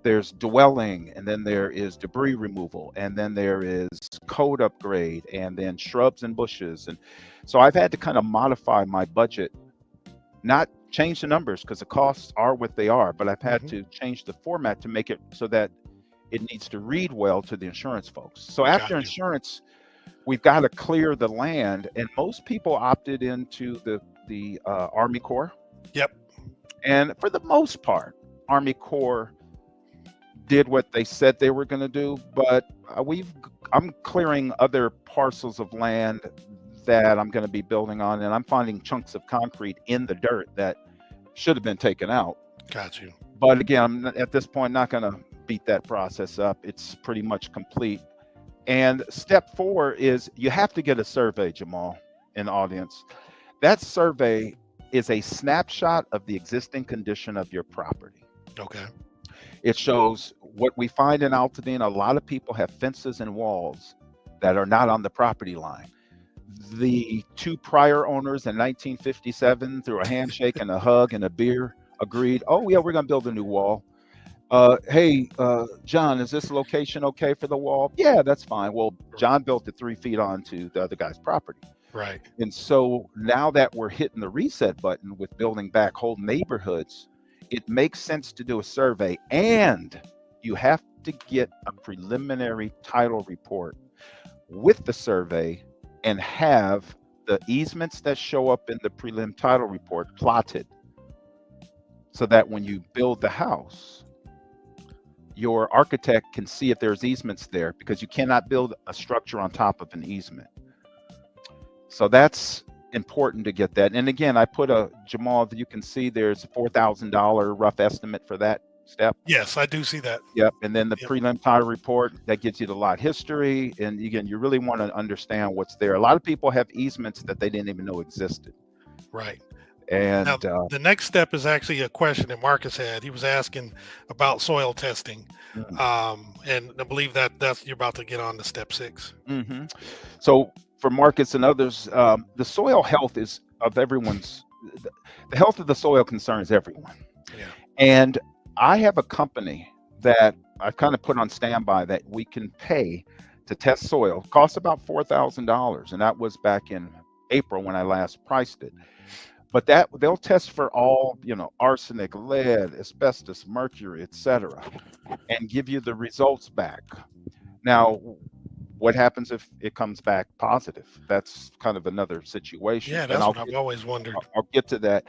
There's dwelling, and then there is debris removal, and then there is code upgrade, and then shrubs and bushes. And so I've had to kind of modify my budget, not change the numbers because the costs are what they are, but I've had to change the format to make it so that it needs to read well to the insurance folks. So after Got you. insurance, we've got to clear the land, and most people opted into the Army Corps. Yep. And for the most part, Army Corps did what they said they were going to do, but I'm clearing other parcels of land that I'm going to be building on, and I'm finding chunks of concrete in the dirt that should have been taken out. Got you. But again, I'm at this point not going to beat that process up. It's pretty much complete. And step 4 is you have to get a survey, Jamal, in the audience. That survey is a snapshot of the existing condition of your property. Okay. It shows what we find in Altadena. A lot of people have fences and walls that are not on the property line. The 2 prior owners in 1957, through a handshake and a hug and a beer, agreed, "Oh yeah, we're going to build a new wall." Hey, John, is this location okay for the wall? Yeah, that's fine. Well, John built it 3 feet onto the other guy's property. Right. And so now that we're hitting the reset button with building back whole neighborhoods, it makes sense to do a survey, and you have to get a preliminary title report with the survey and have the easements that show up in the prelim title report plotted so that when you build the house, your architect can see if there's easements there, because you cannot build a structure on top of an easement. So that's important to get that. And again, I put Jamal, you can see there's a $4,000 rough estimate for that step. Yes, I do see that. Yep. And then the Yep. prelim title report that gives you the lot history. And again, you really want to understand what's there. A lot of people have easements that they didn't even know existed. Right. And Now, the next step is actually a question that Marcus had. He was asking about soil testing. And I believe that's you're about to get on to step 6. mm-hmm. So for Marcus and others, the soil health is of everyone's, the health of the soil concerns everyone. Yeah. And I have a company that I've kind of put on standby that we can pay to test soil. It costs about $4,000. And that was back in April when I last priced it. But that they'll test for all, arsenic, lead, asbestos, mercury, etc., and give you the results back. Now, what happens if it comes back positive? That's kind of another situation. Yeah, that's what I've always wondered. I'll get to that.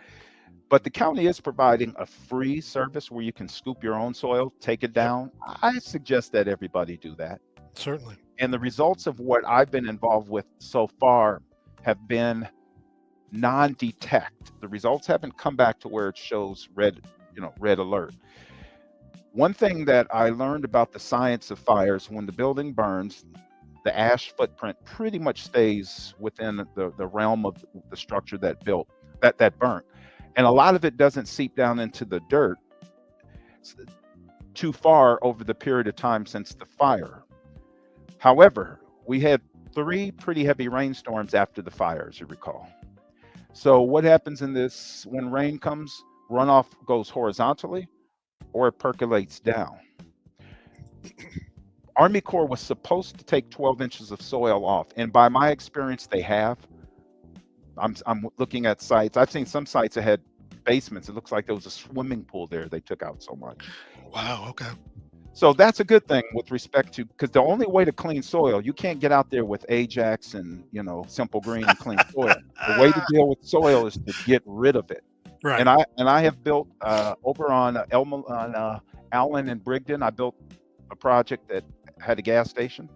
But the county is providing a free service where you can scoop your own soil, take it down. I suggest that everybody do that. Certainly. And the results of what I've been involved with so far have been non-detect. The results haven't come back to where it shows red alert. One thing that I learned about the science of fires, when the building burns, the ash footprint pretty much stays within the realm of the structure that burnt. And a lot of it doesn't seep down into the dirt too far over the period of time since the fire. However, we had 3 pretty heavy rainstorms after the fire, as you recall. So what happens in this, when rain comes, runoff goes horizontally or it percolates down. Army Corps was supposed to take 12 inches of soil off. And by my experience, they have. I'm looking at sites. I've seen some sites that had basements. It looks like there was a swimming pool there. They took out so much. Wow. Okay. So that's a good thing with respect to, because the only way to clean soil, you can't get out there with Ajax and, Simple Green and clean soil. The way to deal with soil is to get rid of it. Right. And I have built over on Allen and Brigden, I built a project that had a gas station.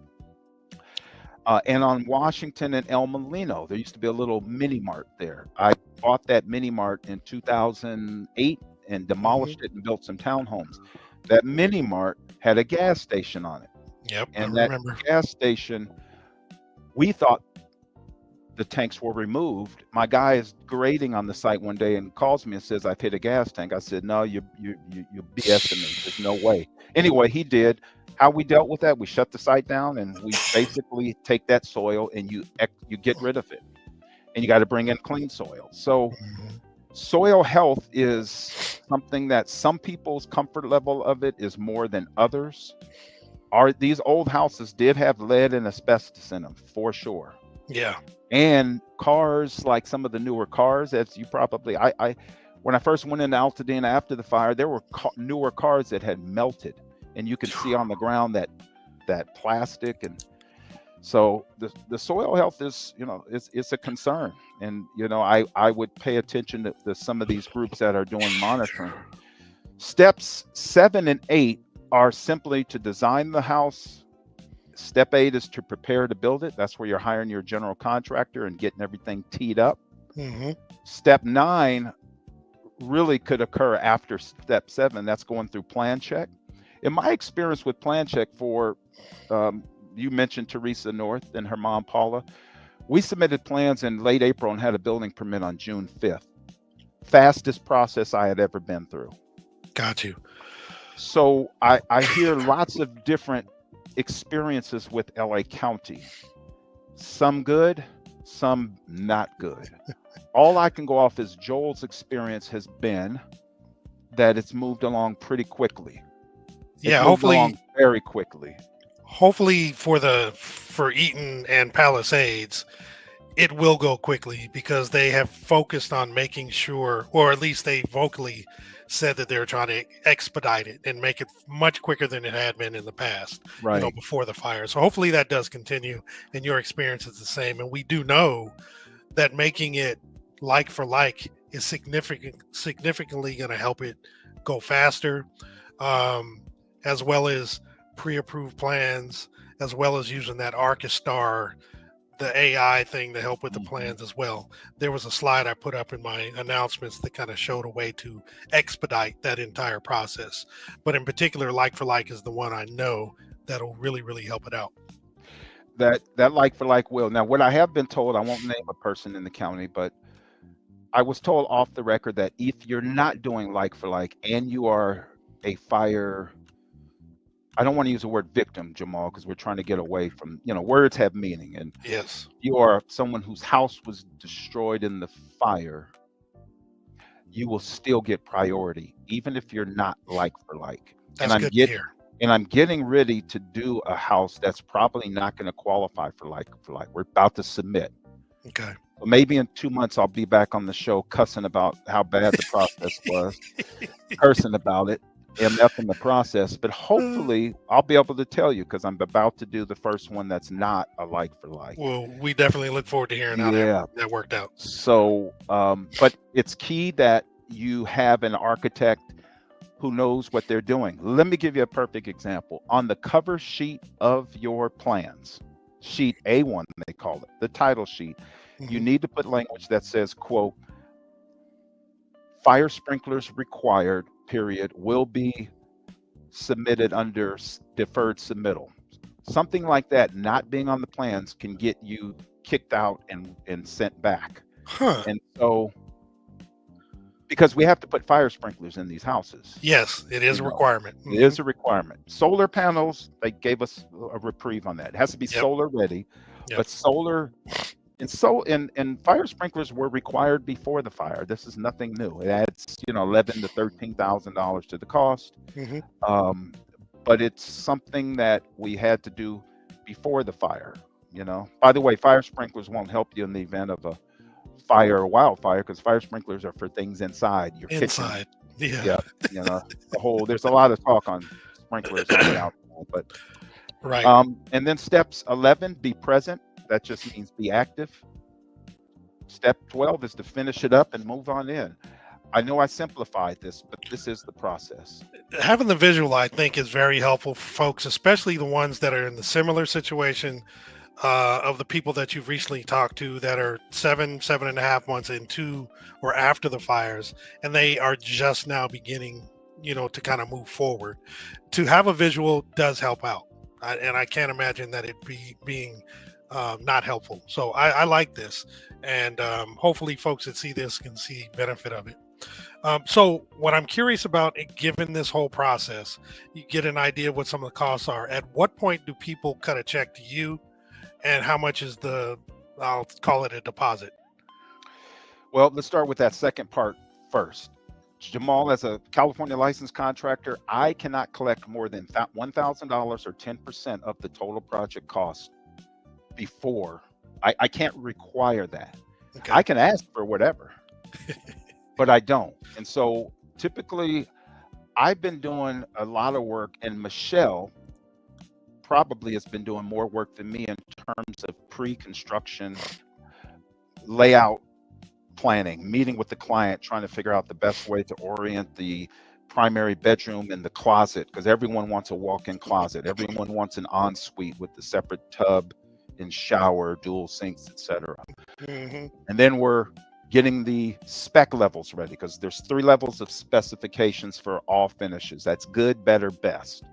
And on Washington and El Molino, there used to be a little mini mart there. I bought that mini mart in 2008 and demolished it and built some townhomes. That mini mart had a gas station on it. Yep. And I that remember. gas station, we thought the tanks were removed. My guy is grading on the site one day and calls me and says, "I've hit a gas tank." I said, "No, you BSing me. There's no way." Anyway, he did. How we dealt with that, we shut the site down and we basically take that soil and you get rid of it. And you got to bring in clean soil. So soil health is something that some people's comfort level of it is more than others. These old houses did have lead and asbestos in them, for sure. Yeah. And cars, like some of the newer cars, as you probably, when I first went into Altadena after the fire, there were newer cars that had melted. And you can see on the ground that plastic, and so the soil health is, it's a concern. And I would pay attention to some of these groups that are doing monitoring. Steps 7 and 8 are simply to design the house. Step 8 is to prepare to build it. That's where you're hiring your general contractor and getting everything teed up. Step 9 really could occur after step 7. That's going through plan check. In my experience with plan check for, you mentioned Teresa North and her mom, Paula, we submitted plans in late April and had a building permit on June 5th. Fastest process I had ever been through. Got you. So I hear lots of different experiences with LA County. Some good, some not good. All I can go off is Joel's experience has been that it's moved along pretty quickly. Yeah, hopefully very quickly. Hopefully for Eaton and Palisades, it will go quickly because they have focused on making sure, or at least they vocally said that they're trying to expedite it and make it much quicker than it had been in the past, right, before the fire. So hopefully that does continue and your experience is the same. And we do know that making it like for like is significantly going to help it go faster, as well as pre-approved plans, as well as using that ArchiStar the AI thing to help with the Mhm. plans as well. There was a slide I put up in my announcements that kind of showed a way to expedite that entire process. But in particular, like for like is the one I know that'll really, really help it out. That like for like will. Now, what I have been told, I won't name a person in the county, but I was told off the record that if you're not doing like for like and you are a fire, I don't want to use the word victim, Jamal, because we're trying to get away from, words have meaning. And Yes, you are someone whose house was destroyed in the fire, you will still get priority, even if you're not like for like. And that's I'm good to hear. getting ready to do a house that's probably not going to qualify for like for like. We're about to submit. Okay. So maybe in 2 months I'll be back on the show cussing about how bad the process was, cursing about it, MF in the process. But hopefully I'll be able to tell you because I'm about to do the first one that's not a like for like. Well, we definitely look forward to hearing how Yeah. that worked out. So, but it's key that you have an architect who knows what they're doing. Let me give you a perfect example. On the cover sheet of your plans, sheet A1, they call it, the title sheet, you Mhm. need to put language that says, quote, fire sprinklers required, period, will be submitted under deferred submittal. Something like that, not being on the plans, can get you kicked out and sent back. Huh. And so, because we have to put fire sprinklers in these houses, Yes, it is a requirement. it is a requirement. Solar panels, they gave us a reprieve on that. It has to be Yep. solar ready, Yep. but solar and fire sprinklers were required before the fire. This is nothing new. It adds, $11,000 to $13,000 to the cost. Mhm. But it's something that we had to do before the fire. By the way, fire sprinklers won't help you in the event of a fire or wildfire because fire sprinklers are for things inside your kitchen. Inside. Yeah. Yeah, there's a lot of talk on sprinklers on the outside, but Right. and then steps 11, be present. That just means be active. Step 12 is to finish it up and move on in. I know I simplified this, but this is the process. Having the visual, I think, is very helpful for folks, especially the ones that are in the similar situation of the people that you've recently talked to that are 7.5 months into or after the fires, and they are just now beginning, to kind of move forward. To have a visual does help out, and I can't imagine that it being not helpful. So I like this, and hopefully, folks that see this can see benefit of it. So what I'm curious about, given this whole process, you get an idea of what some of the costs are. At what point do people cut a check to you, and how much is I'll call it a deposit? Well, let's start with that second part first. Jamal, as a California licensed contractor, I cannot collect more than $1,000 or 10% of the total project cost before. I can't require that. Okay. I can ask for whatever, but I don't. And so typically, I've been doing a lot of work, and Michelle probably has been doing more work than me in terms of pre-construction layout planning, meeting with the client, trying to figure out the best way to orient the primary bedroom and the closet, because everyone wants a walk-in closet. Everyone wants an ensuite with the separate tub and shower, dual sinks, etc. Mm-hmm. And then we're getting the spec levels ready, because there's 3 levels of specifications for all finishes. That's good, better, best.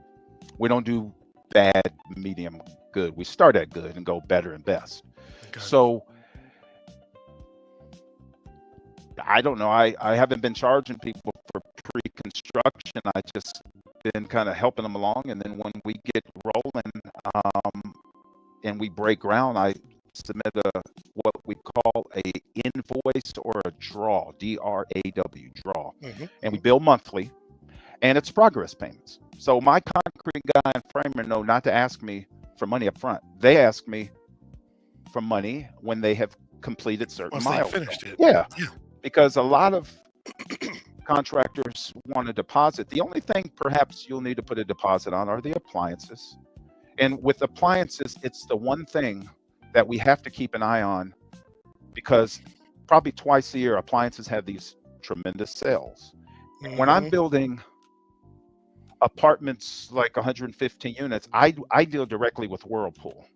We don't do bad, medium, good. We start at good and go better and best. Okay. So I don't know. I haven't been charging people for pre-construction. I just been kind of helping them along, and then when we get rolling and we break ground, I submit what we call a invoice or a draw, DRAW, draw, Mm-hmm. and we bill monthly, and it's progress payments. So my concrete guy and framer know not to ask me for money up front. They ask me for money when they have completed certain Once they milestones. finished it. Yeah. Yeah. Because a lot of contractors want a deposit. The only thing perhaps you'll need to put a deposit on are the appliances. And with appliances, it's the one thing that we have to keep an eye on, because probably twice a year, appliances have these tremendous sales. Mm-hmm. When I'm building apartments like 115 units, I deal directly with Whirlpool.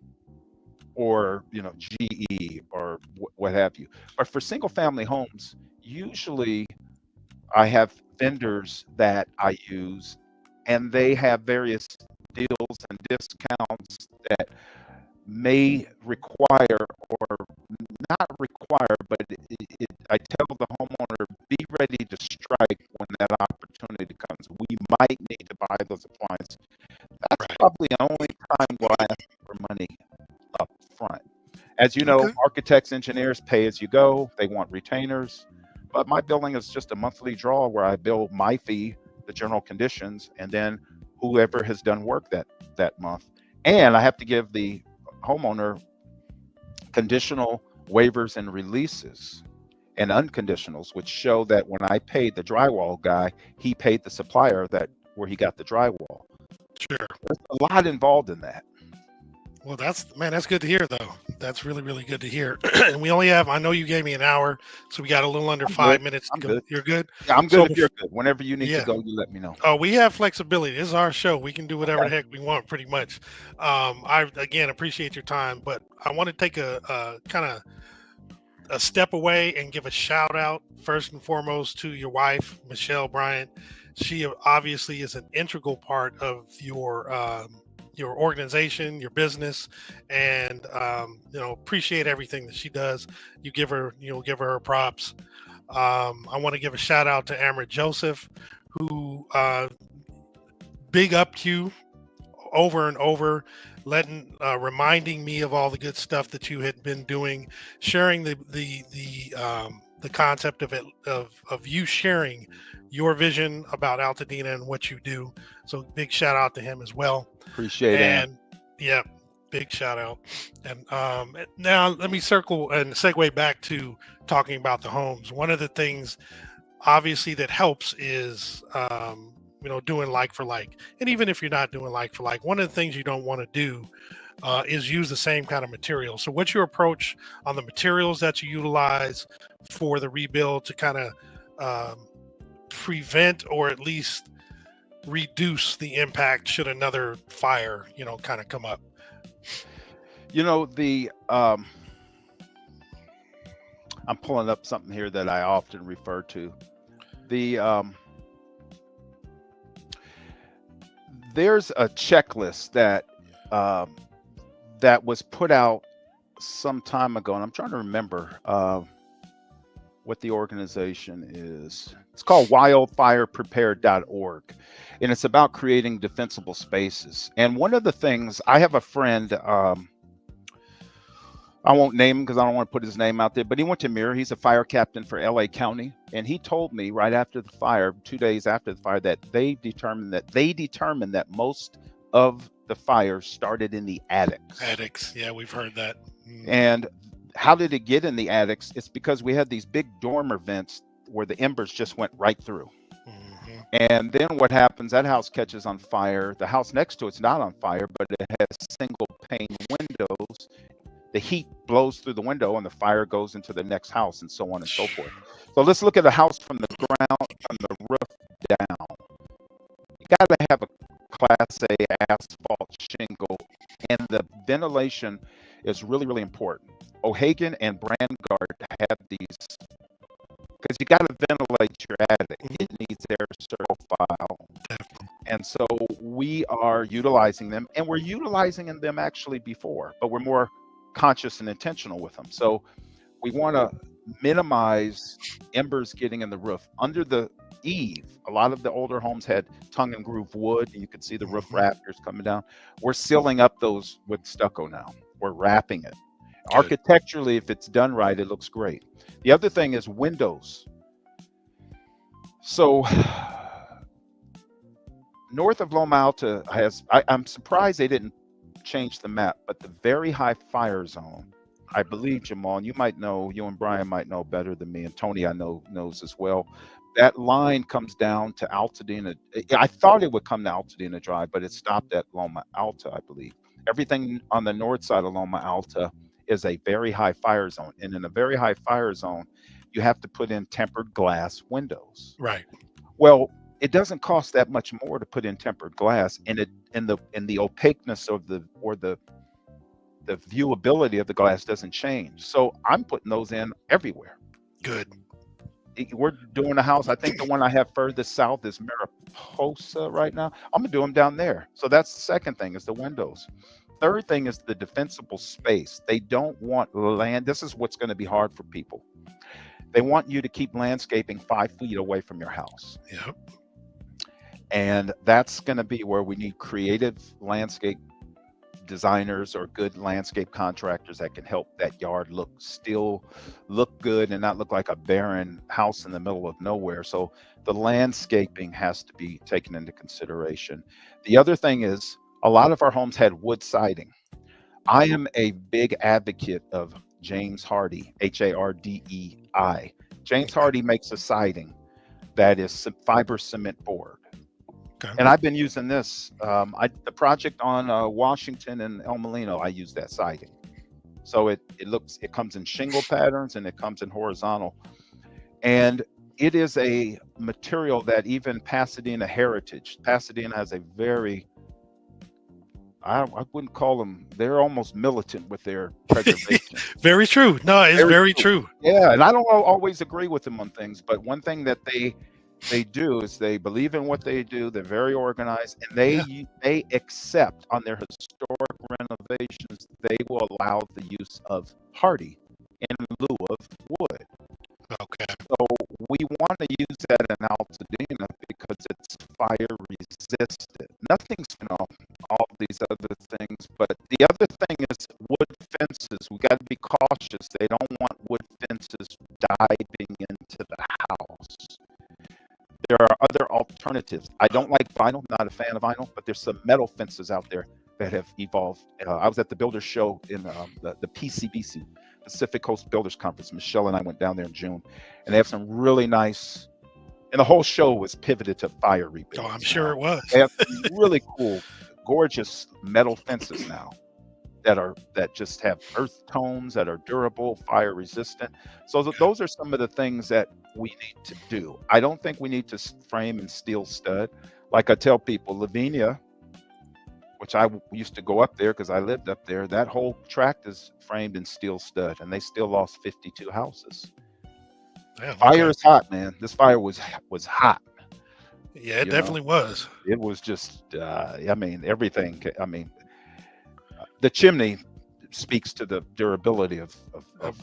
or GE or what have you. But for single family homes, usually I have vendors that I use, and they have various deals and discounts that may require or not require, but I tell the homeowner, be ready to strike when that opportunity comes. We might need to buy those appliances. That's Right. probably the only time where I ask for money up front. As you know, Okay. architects, engineers pay as you go. They want retainers. But my billing is just a monthly draw where I bill my fee, the general conditions, and then whoever has done work that month. And I have to give the homeowner conditional waivers and releases and unconditionals, which show that when I paid the drywall guy, he paid the supplier that where he got the drywall. Sure. There's a lot involved in that. Well, that's good to hear, though. That's really, really good to hear. And we only have, I know you gave me an hour, so we got a little under I'm 5 minutes to I'm go. good. You're good? Yeah, I'm So, good if you're good. Whenever you need to yeah. go, you let me know. Oh, we have flexibility. This is our show. We can do whatever the Okay. heck we want, pretty much. I, again, appreciate your time, but I want to take a kind of a step away and give a shout out, first and foremost, to your wife, Michelle Bryant. She obviously is an integral part of your organization, your business, and appreciate everything that she does. You'll give her props. I want to give a shout out to Amrit Joseph, who big up to you over and over, reminding me of all the good stuff that you had been doing, sharing the concept of it of you sharing your vision about Altadena and what you do. So big shout out to him as well. Appreciate it. And yeah, big shout out. And now let me circle and segue back to talking about the homes. One of the things obviously that helps is doing like for like. And even if you're not doing like for like, one of the things you don't want to do is use the same kind of material. So what's your approach on the materials that you utilize for the rebuild to kind of prevent or at least reduce the impact should another fire kind of come up? I'm pulling up something here that I often refer to. There's a checklist that was put out some time ago, and I'm trying to remember what the organization is. It's called wildfireprepared.org, and it's about creating defensible spaces. And one of the things, I have a friend, I won't name him because I don't want to put his name out there, but he went to Mirror. He's a fire captain for LA County. And he told me right after the fire, 2 days after the fire, that they determined that most of the fires started in the attics. Attics, yeah, we've heard that. And how did it get in the attics? It's because we had these big dormer vents where the embers just went right through. And then what happens, that house catches on fire. The house next to it's not on fire, but it has single pane windows. The heat blows through the window and the fire goes into the next house, and so on and so forth. So let's look at a house from the ground, from the roof down. You got to have a Class A asphalt shingle, and the ventilation is really, really important. O'Hagan and Brandgard have these, because you got to ventilate your attic. It needs air profile. And so we are utilizing them, and we're utilizing them actually before, but we're more conscious and intentional with them. So we want to minimize embers getting in the roof. Under the eave, a lot of the older homes had tongue and groove wood, and you could see the roof rafters coming down. We're sealing up those with stucco now. We're wrapping it. Good. Architecturally, if it's done right, it looks great. The other thing is windows. So north of Loma Alta has, I'm surprised they didn't change the map, but the very high fire zone, I believe, Jamal, you might know, you and Brian might know better than me, and Tony I know knows as well. That line comes down to Altadena. I thought it would come to Altadena Drive, but it stopped at Loma Alta, I believe. Everything on the north side of Loma Alta is a very high fire zone, and in a very high fire zone, you have to put in tempered glass windows. Right. Well, it doesn't cost that much more to put in tempered glass, and the opaqueness of the the viewability of the glass doesn't change. So I'm putting those in everywhere. Good. We're doing a house. I think the one I have furthest south is Mariposa right now. I'm gonna do them down there. So that's the second thing, is the windows. Third thing is the defensible space. They don't want land. This is what's going to be hard for people. They want you to keep landscaping 5 feet away from your house. Yep. And that's going to be where we need creative landscape designers or good landscape contractors that can help that yard still look good and not look like a barren house in the middle of nowhere. So the landscaping has to be taken into consideration. The other thing is, a lot of our homes had wood siding. I am a big advocate of James Hardie, Hardei. James Hardie makes a siding that is fiber cement board. Okay. And I've been using this. The project on Washington and El Molino, I use that siding. So it comes in shingle patterns and it comes in horizontal. And it is a material that even Pasadena has a very, I wouldn't call them, they're almost militant with their preservation. Very true. No, it's very true. Yeah, and I don't always agree with them on things, but one thing that they do is they believe in what they do. They're very organized, and they accept on their historic renovations, they will allow the use of Hardie in lieu of wood. Okay. So we want to use that in Altadena because it's fire resistant. Nothing's, all these other things, but the other thing is wood fences. We got to be cautious. They don't want wood fences diving into the house. There are other alternatives. I don't like vinyl, not a fan of vinyl, but there's some metal fences out there that have evolved. I was at the Builders Show in the PCBC, Pacific Coast Builders Conference. Michelle and I went down there in June, and they have some really nice, and the whole show was pivoted to fire rebuilds. Oh, I'm sure it was. They have really cool, gorgeous metal fences now that just have earth tones, that are durable, fire resistant. So those are some of the things that we need to do. I don't think we need to frame and steel stud. Like I tell people, Lavinia, which I used to go up there because I lived up there, that whole tract is framed in steel stud, and they still lost 52 houses. Damn, fire is hot, man. This fire was hot. Yeah, it definitely was. It was just, everything. The chimney speaks to the durability of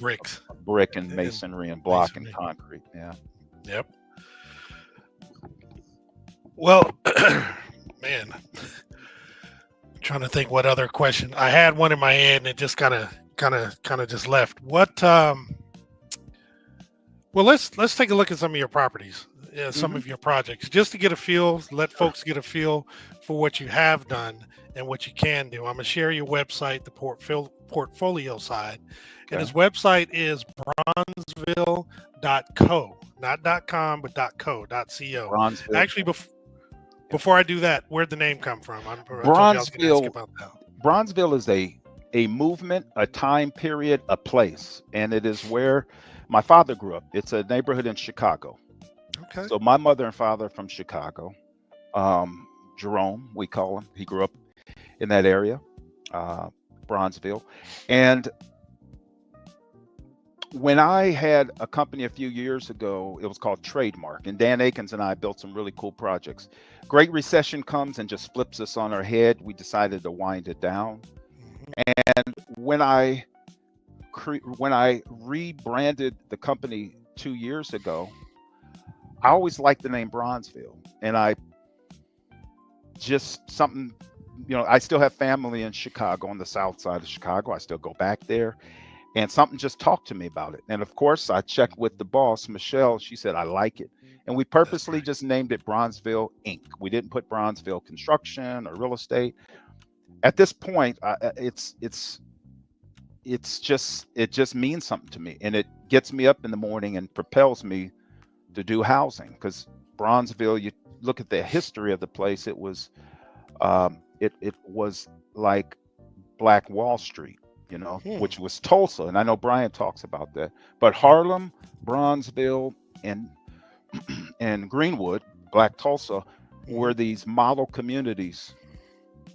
bricks, brick and masonry and block and concrete. Yeah. Yep. Well, man, I'm trying to think what other question. I had one in my head and it just kind of just left. What? Well, let's take a look at some of your properties, some of your projects, just to get a feel. Let folks get a feel for what you have done and what you can do. I'm gonna share your website, the portfolio side, and his website is bronzeville.co, not .com, but .co. Bronzeville. Actually, before I do that, where'd the name come from? Bronzeville is a movement, a time period, a place, and it is where my father grew up. It's a neighborhood in Chicago. Okay. So my mother and father are from Chicago. Jerome, we call him. He grew up in that area, Bronzeville. And when I had a company a few years ago, it was called Trademark, and Dan Akins and I built some really cool projects. Great Recession comes and just flips us on our head. We decided to wind it down. And when I rebranded the company 2 years ago, I always liked the name Bronzeville, and I still have family in Chicago, on the south side of Chicago. I still go back there, and something just talked to me about it. And of course, I checked with the boss, Michelle. She said, I like it. And we purposely just named it Bronzeville Inc. We didn't put Bronzeville Construction or Real Estate. At this point, it just means something to me, and it gets me up in the morning and propels me to do housing. Because Bronzeville, you look at the history of the place, it was like Black Wall Street, which was Tulsa, and I know Bryant talks about that. But Harlem, Bronzeville, and Greenwood, Black Tulsa, were these model communities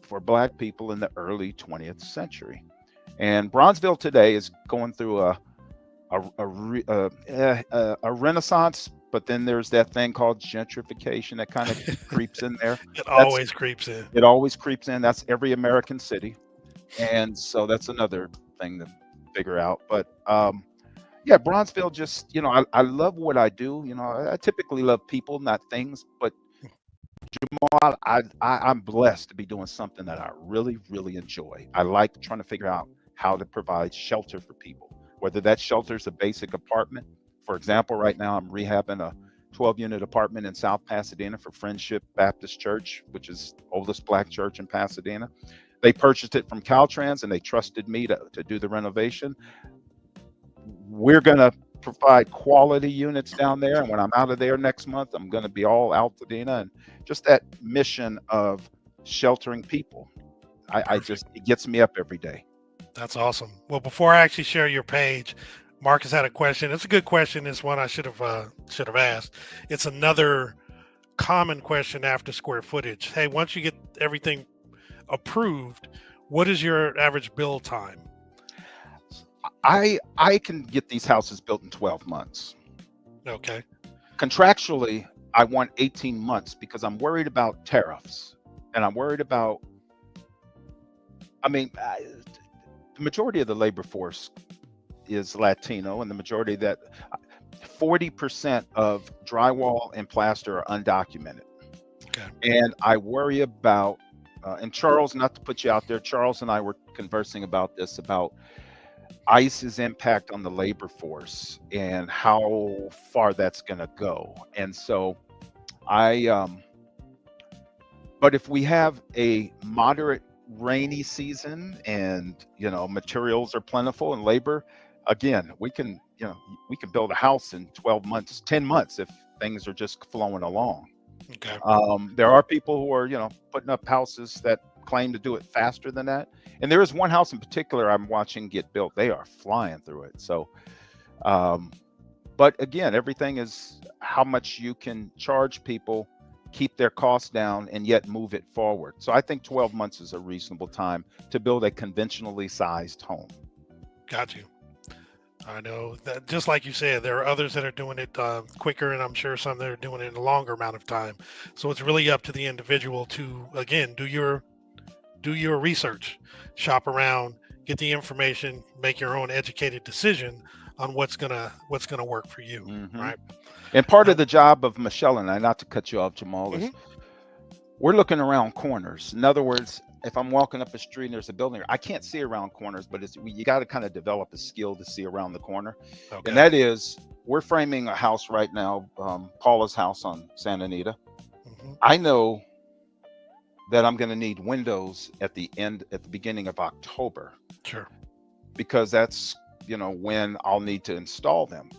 for Black people in the early 20th century. And Bronzeville today is going through a renaissance, but then there's that thing called gentrification that kind of creeps in there. It That's always creeps in. It always creeps in. That's every American city, and so that's another thing to figure out. But yeah, Bronzeville just, I love what I do. I typically love people, not things. But I'm blessed to be doing something that I really, really enjoy. I like trying to figure out how to provide shelter for people, whether that shelter is a basic apartment. For example, right now I'm rehabbing a 12-unit apartment in South Pasadena for Friendship Baptist Church, which is the oldest Black church in Pasadena. They purchased it from Caltrans and they trusted me to do the renovation. We're going to provide quality units down there. And when I'm out of there next month, I'm going to be all Altadena, and just that mission of sheltering people. It gets me up every day. That's awesome. Well, before I actually share your page, Marcus had a question. It's a good question. It's one I should have asked. It's another common question after square footage. Hey, once you get everything approved, what is your average build time? I can get these houses built in 12 months. Okay. Contractually, I want 18 months because I'm worried about tariffs, and I'm worried about, the majority of the labor force is Latino, and the majority that 40% of drywall and plaster are undocumented. Okay. And I worry about, and Charles, not to put you out there, Charles and I were conversing about this, about ICE's impact on the labor force and how far that's going to go. And so but if we have a moderate rainy season and, materials are plentiful and labor, again, we can build a house in 12 months, 10 months if things are just flowing along. Okay. There are people who are, putting up houses that claim to do it faster than that. And there is one house in particular I'm watching get built. They are flying through it. So, but again, everything is how much you can charge people, keep their costs down, and yet move it forward. So I think 12 months is a reasonable time to build a conventionally sized home. Got you. I know that, just like you said, there are others that are doing it quicker, and I'm sure some that are doing it in a longer amount of time. So it's really up to the individual to, again, do your research, shop around, get the information, make your own educated decision on what's gonna work for you, right? And part of the job of Michelle and I, not to cut you off, Jamal, is we're looking around corners. In other words, if I'm walking up a street and there's a building, I can't see around corners, but you got to kind of develop a skill to see around the corner. Okay. And that is, we're framing a house right now, Paula's house on Santa Anita. I know that I'm going to need windows at the beginning of October. Sure. Because that's, when I'll need to install them.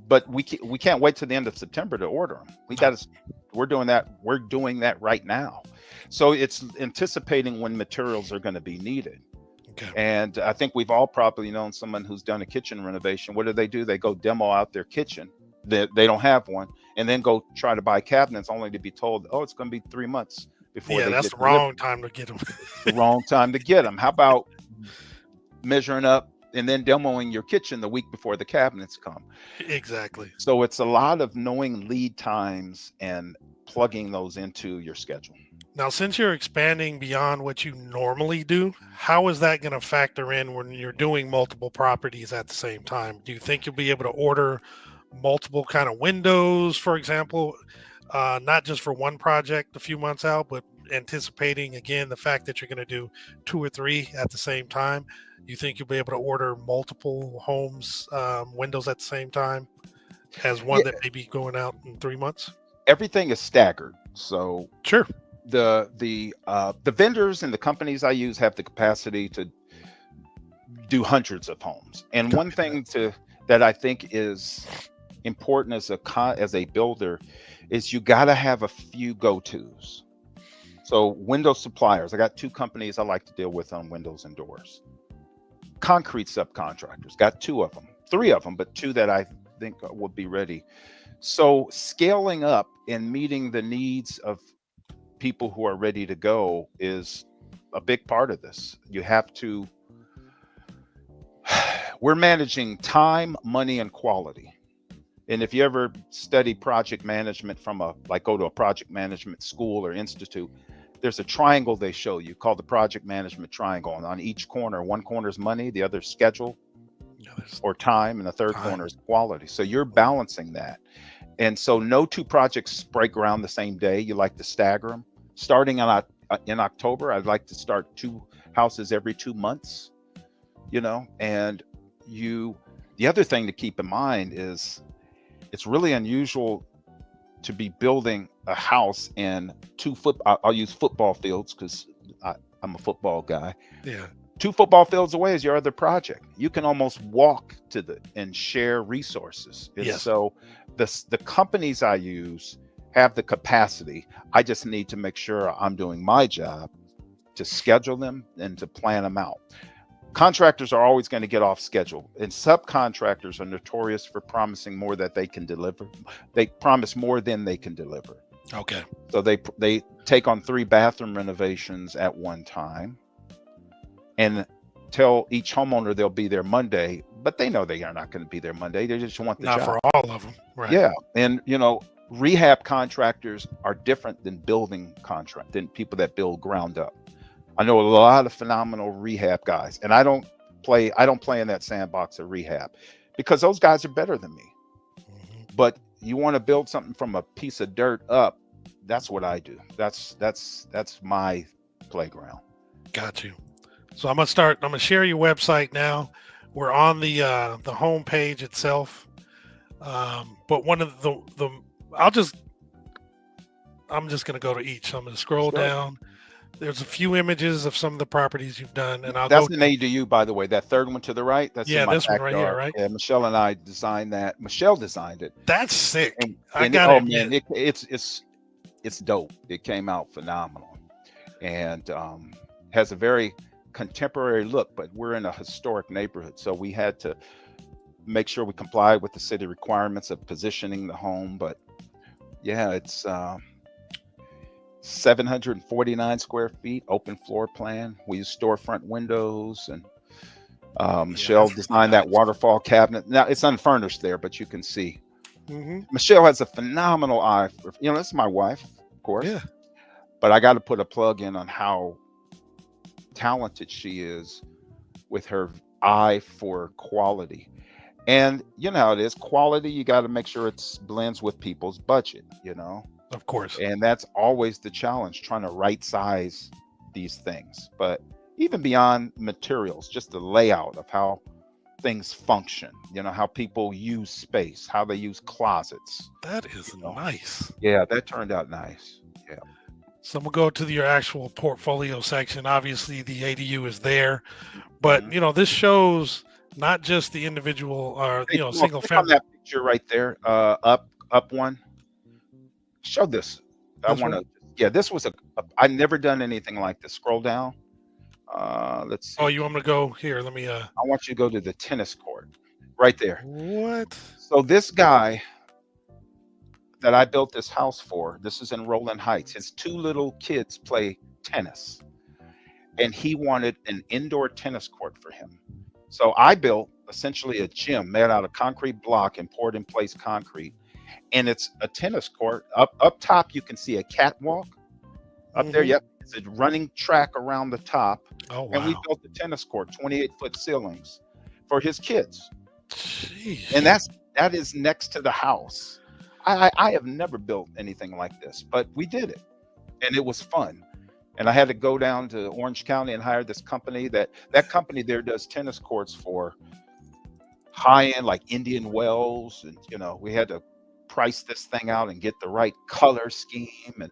But we can't wait till the end of September to order them. We're doing that right now. So it's anticipating when materials are going to be needed. Okay. And I think we've all probably known someone who's done a kitchen renovation. What do? They go demo out their kitchen. They don't have one, and then go try to buy cabinets only to be told, oh, it's going to be 3 months before they that's get the wrong time to get them. The wrong time to get them. How about measuring up and then demoing your kitchen the week before the cabinets come? Exactly. So it's a lot of knowing lead times and plugging those into your schedule. Now, since you're expanding beyond what you normally do, how is that going to factor in when you're doing multiple properties at the same time? Do you think you'll be able to order multiple kind of windows, for example, not just for one project a few months out, but anticipating, again, the fact that you're going to do 2 or 3 at the same time? You think you'll be able to order multiple homes, windows at the same time as one that may be going out in 3 months? Everything is staggered. So sure. The vendors and the companies I use have the capacity to do hundreds of homes. And one thing that I think is important as a builder is you got to have a few go-tos. So window suppliers, I got 2 companies I like to deal with on windows and doors. Concrete subcontractors, got 2 of them, 3 of them, but 2 that I think will be ready. So scaling up and meeting the needs of people who are ready to go is a big part of this. You have to We're managing time, money, and quality. And if you ever study project management from go to a project management school or institute, there's a triangle they show you called the project management triangle. And on each corner, one corner is money, the other is schedule or time, and the third corner is quality. So you're balancing that. And so no two projects break ground the same day. You like to stagger them. Starting in October, I'd like to start 2 houses every 2 months, and the other thing to keep in mind is it's really unusual to be building a house in I'll use football fields because I'm a football guy. Yeah. 2 football fields away is your other project. You can almost walk and share resources. And Yes. So the companies I use have the capacity. I just need to make sure I'm doing my job to schedule them and to plan them out. Contractors are always going to get off schedule, and subcontractors are notorious for promising more that they can deliver. They promise more than they can deliver. Okay. So they take on 3 bathroom renovations at one time and tell each homeowner they'll be there Monday, but they know they are not going to be there Monday. They just want the Not job. for all of them. Right. Yeah. And, rehab contractors are different than than people that build ground up. I know a lot of phenomenal rehab guys, and I don't play in that sandbox of rehab because those guys are better than me. Mm-hmm. But you want to build something from a piece of dirt up, that's what I do. That's my playground. Got you. So I'm gonna share your website now. We're on the home page itself. But one of I'm just gonna go to each. So I'm gonna scroll down. There's a few images of some of the properties you've done, and That's an ADU, by the way. That third one to the right, that's in my this one right here, backyard. right? Yeah, Michelle and I designed that. Michelle designed it. That's sick. Man, it's dope. It came out phenomenal, and has a very contemporary look. But we're in a historic neighborhood, so we had to make sure we complied with the city requirements of positioning the home. But yeah, it's 749 square feet, open floor plan. We use storefront windows, and Michelle designed that waterfall cabinet. Now it's unfurnished there, but you can see. Mm-hmm. Michelle has a phenomenal eye for, this is my wife, of course. Yeah. But I got to put a plug in on how talented she is with her eye for quality. And you know how it is, quality, you got to make sure it blends with people's budget, Of course. And that's always the challenge, trying to right size these things. But even beyond materials, just the layout of how things function, how people use space, how they use closets. That is nice. Yeah, that turned out nice. Yeah. So I'm gonna go to your actual portfolio section. Obviously, the ADU is there, but this shows not just the individual or single family. On that picture right there, up one. Show this. This was I never done anything like this. Scroll down. Let's see. Oh, you want me to go here? Let me. I want you to go to the tennis court, right there. What? So this guy that I built this house for, this is in Roland Heights. His 2 little kids play tennis, and he wanted an indoor tennis court for him. So I built essentially a gym made out of concrete block and poured in place concrete. And it's a tennis court. Up top, you can see a catwalk. Up there, yep, it's a running track around the top. Oh, wow. And we built a tennis court, 28-foot ceilings for his kids. Jeez. And that is next to the house. I have never built anything like this, but we did it, and it was fun. And I had to go down to Orange County and hire this company. That company there does tennis courts for high-end, like Indian Wells, and we had to price this thing out and get the right color scheme, and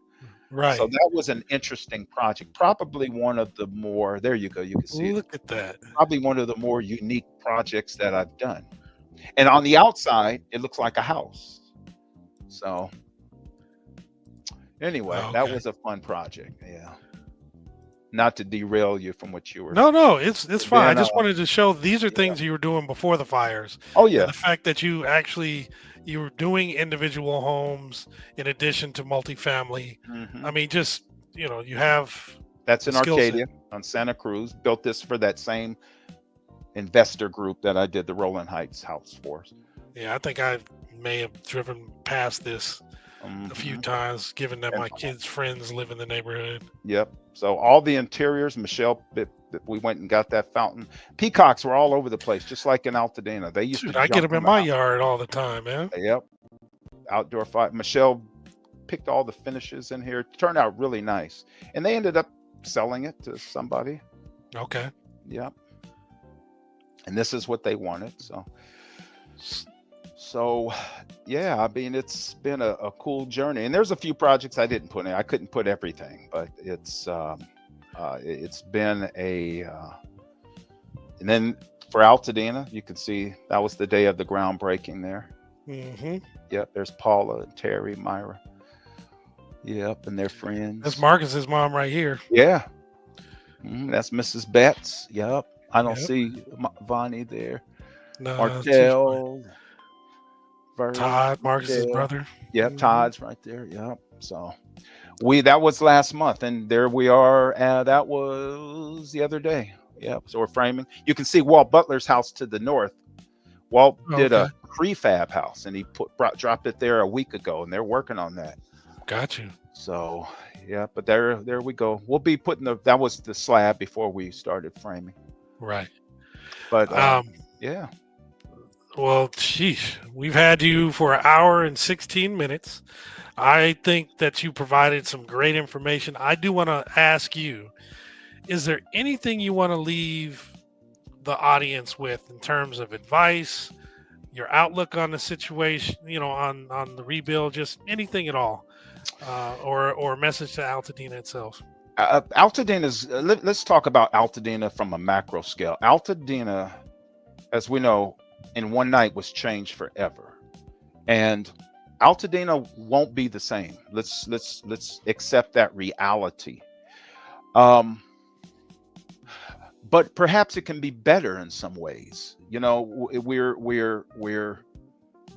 so that was an interesting project. Probably one of the more, there you go, you can see look at that, probably one of the more unique projects that I've done. And on the outside it looks like a house. So anyway, that was a fun project. Yeah, not to derail you from what you were. No, it's fine. I just wanted to show these are things you were doing before the fires. Oh yeah. And the fact that you were doing individual homes in addition to multifamily. Mm-hmm. I mean, just you have. That's in Arcadia on Santa Cruz. Built this for that same investor group that I did the Rolling Heights house for. Yeah, I think I may have driven past this a few Mhm. times, given that And my kids' friends live in the neighborhood. yep. So all the interiors, Michelle, we went and got that fountain. Peacocks were all over the place, just like in Altadena. They used to Dude, I get jump them in from my yard all the time, man. yep, outdoor fight. Michelle picked all the finishes in here. It turned out really nice. And they ended up selling it to somebody. Okay. Yep. And this is what they wanted. So yeah, I mean, it's been a cool journey. And there's a few projects I didn't put in. I couldn't put everything, but it's been and then for Altadena, you can see that was the day of the groundbreaking there. Mm-hmm. Yep, there's Paula and Terry, Myra. Yep, and their friends. That's Marcus's mom right here. Yeah. That's Mrs. Betts. Yep. I don't Yep. see Vonnie there. No, Martell. Vernon, Todd, Marcus's Martell. brother. Yep, Todd's right there. Yep. So that was last month, and there we are. That was the other day. Yep. So we're framing. You can see Walt Butler's house to the north. Walt did a prefab house, and he dropped it there a week ago, and they're working on that. Got you. So yeah, but there we go. We'll be putting that was the slab before we started framing. Right. But yeah. Well, sheesh, we've had you for 1 hour and 16 minutes. I think that you provided some great information. I do want to ask you, is there anything you want to leave the audience with in terms of advice, your outlook on the situation, on the rebuild, just anything at all, or a message to Altadena itself? Altadena's. Let's talk about Altadena from a macro scale. Altadena, as we know, in one night was changed forever, and Altadena won't be the same. Let's accept that reality. But perhaps it can be better in some ways. We're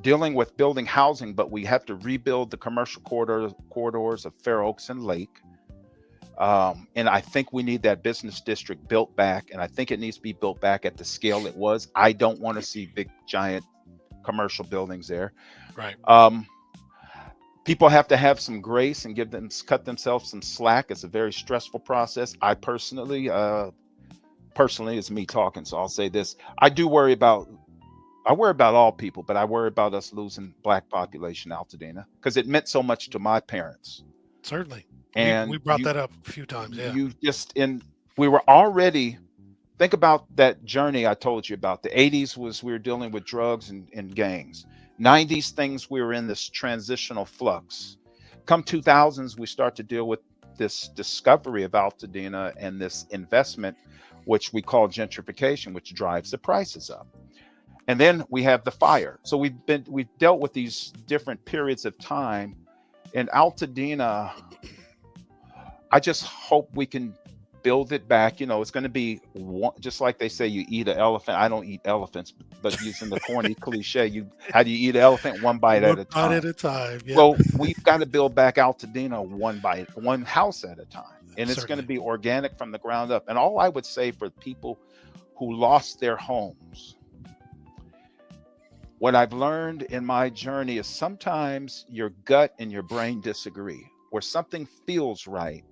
dealing with building housing, but we have to rebuild the commercial corridors of Fair Oaks and Lake. And I think we need that business district built back, and I think it needs to be built back at the scale it was. I don't want to see big, giant commercial buildings there. Right. People have to have some grace and cut themselves some slack. It's a very stressful process. I personally, it's me talking, so I'll say this: I worry about all people, but I worry about us losing Black population in Altadena because it meant so much to my parents. Certainly. And we brought that up a few times. Yeah. We were already, think about that journey I told you about. The 80s we were dealing with drugs and gangs. 90s things, we were in this transitional flux. Come 2000s, we start to deal with this discovery of Altadena and this investment, which we call gentrification, which drives the prices up. And then we have the fire. So we've dealt with these different periods of time. In Altadena, I just hope we can build it back. It's going to be just like they say, you eat an elephant. I don't eat elephants, but using the corny cliche, how do you eat an elephant? One bite at a time. One bite at a time. Yeah. Well, we've got to build back Altadena one house at a time. And it's going to be organic from the ground up. And all I would say for people who lost their homes, what I've learned in my journey is sometimes your gut and your brain disagree, where something feels right,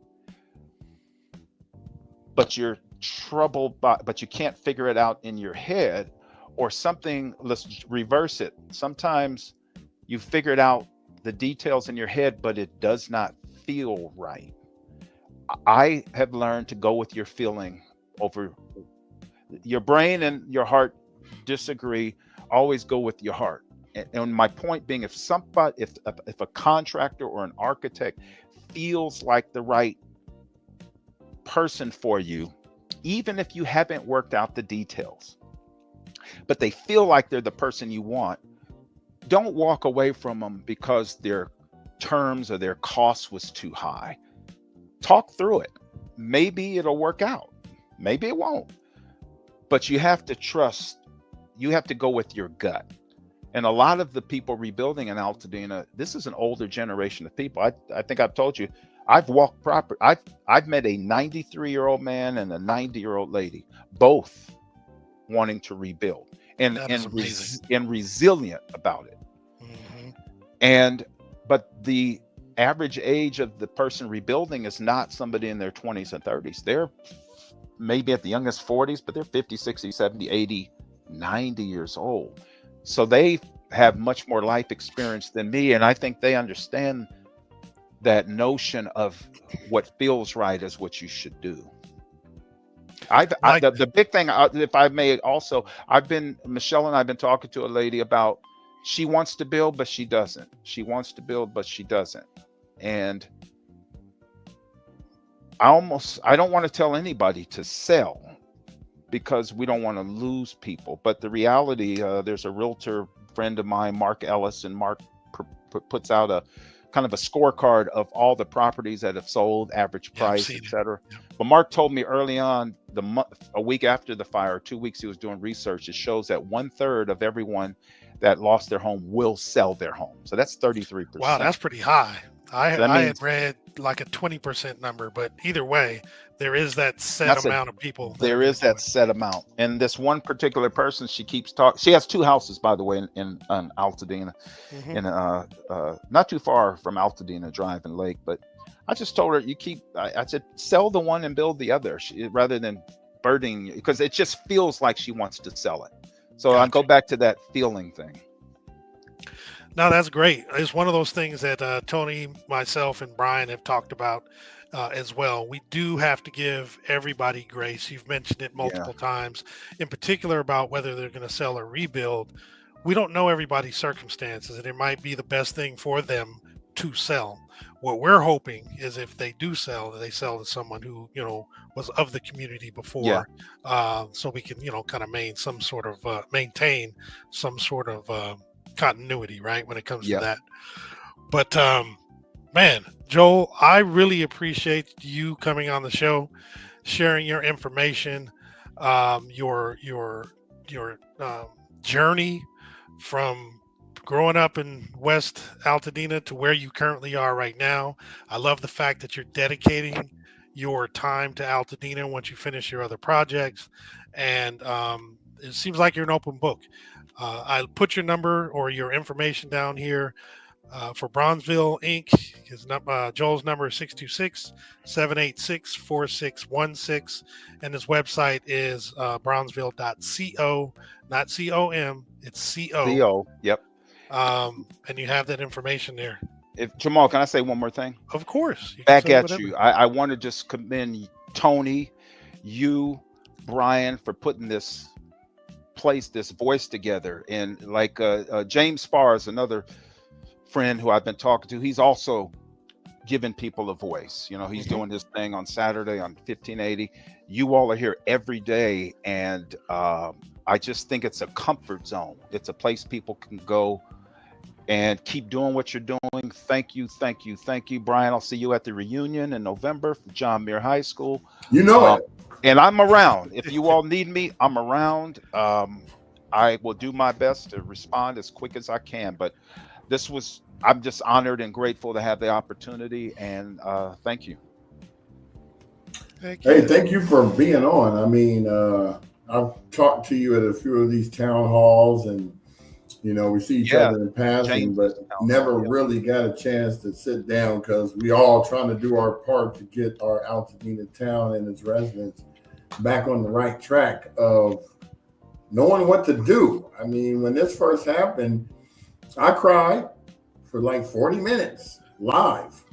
but you're troubled but you can't figure it out in your head, or something. Let's reverse it. Sometimes you figured out the details in your head, but it does not feel right. I have learned to go with your feeling over your brain, and your heart disagree. Always go with your heart. And my point being, if a contractor or an architect feels like the right person for you, even if you haven't worked out the details, but they feel like they're the person you want, don't walk away from them because their terms or their cost was too high. Talk through it. Maybe it'll work out, maybe it won't, but you have to trust. You have to go with your gut. And a lot of the people rebuilding in Altadena, this is an older generation of people. I think I've told you, I've walked proper. I've met a 93-year-old man and a 90-year-old lady. Both wanting to rebuild and That is amazing. and resilient about it. Hmm. But the average age of the person rebuilding is not somebody in their 20s and 30s. They're maybe at the youngest 40s, but they're 50, 60, 70, 80, 90 years old. So they have much more life experience than me. And I think they understand that notion of what feels right is what you should do. The big thing, if I may also, Michelle and I've been talking to a lady about, she wants to build, but she doesn't. She wants to build, but she doesn't. And I don't want to tell anybody to sell because we don't want to lose people. But the reality, there's a realtor friend of mine, Mark Ellis, and Mark puts out a kind of a scorecard of all the properties that have sold, average price, etc. Yeah. But Mark told me early on, a week after the fire, 2 weeks he was doing research, it shows that 1/3 of everyone that lost their home will sell their home. So that's 33%. Wow, that's pretty high. I had read like a 20% number, but either way, there is that set amount of people. There is that set amount. And this one particular person, she keeps talking. She has 2 houses, by the way, in Altadena, in not too far from Altadena Drive and Lake. But I just told her, I said, sell the one and build the other, rather than burdening, because it just feels like she wants to sell it. So I'll go back to that feeling thing. No, that's great. It's one of those things that Tony, myself, and Brian have talked about as well. We do have to give everybody grace. You've mentioned it multiple times, in particular about whether they're going to sell or rebuild. We don't know everybody's circumstances, and it might be the best thing for them to sell. What we're hoping is if they do sell, that they sell to someone who, was of the community before, so we can, kind of maintain some sort of continuity, right, when it comes to that. But man, Joel, I really appreciate you coming on the show, sharing your information, your journey from growing up in West Altadena to where you currently are right now. I love the fact that you're dedicating your time to Altadena once you finish your other projects, and it seems like you're an open book. I'll put your number or your information down here for Bronzeville Inc. Joel's number is 626-786-4616, and his website is bronzeville.co, not com. It's co. Co. Yep. And you have that information there. Jamal, can I say one more thing? Of course. Back at you. I want to just commend Tony, you, Brian, for putting this voice together. And like James Farr is another friend who I've been talking to. He's also giving people a voice. He's doing this thing on Saturday on 1580. You all are here every day, and I just think it's a comfort zone. It's a place people can go and keep doing what you're doing. Thank you, Brian. I'll see you at the reunion in November from John Muir High School. And I'm around. If you all need me, I'm around. I will do my best to respond as quick as I can. But I'm just honored and grateful to have the opportunity. And thank you. Hey, thank you for being on. I mean, I've talked to you at a few of these town halls, and we see each other in passing, but never really got a chance to sit down because we all trying to do our part to get our Altadena town and its residents back on the right track of knowing what to do. I mean, when this first happened, I cried for like 40 minutes live,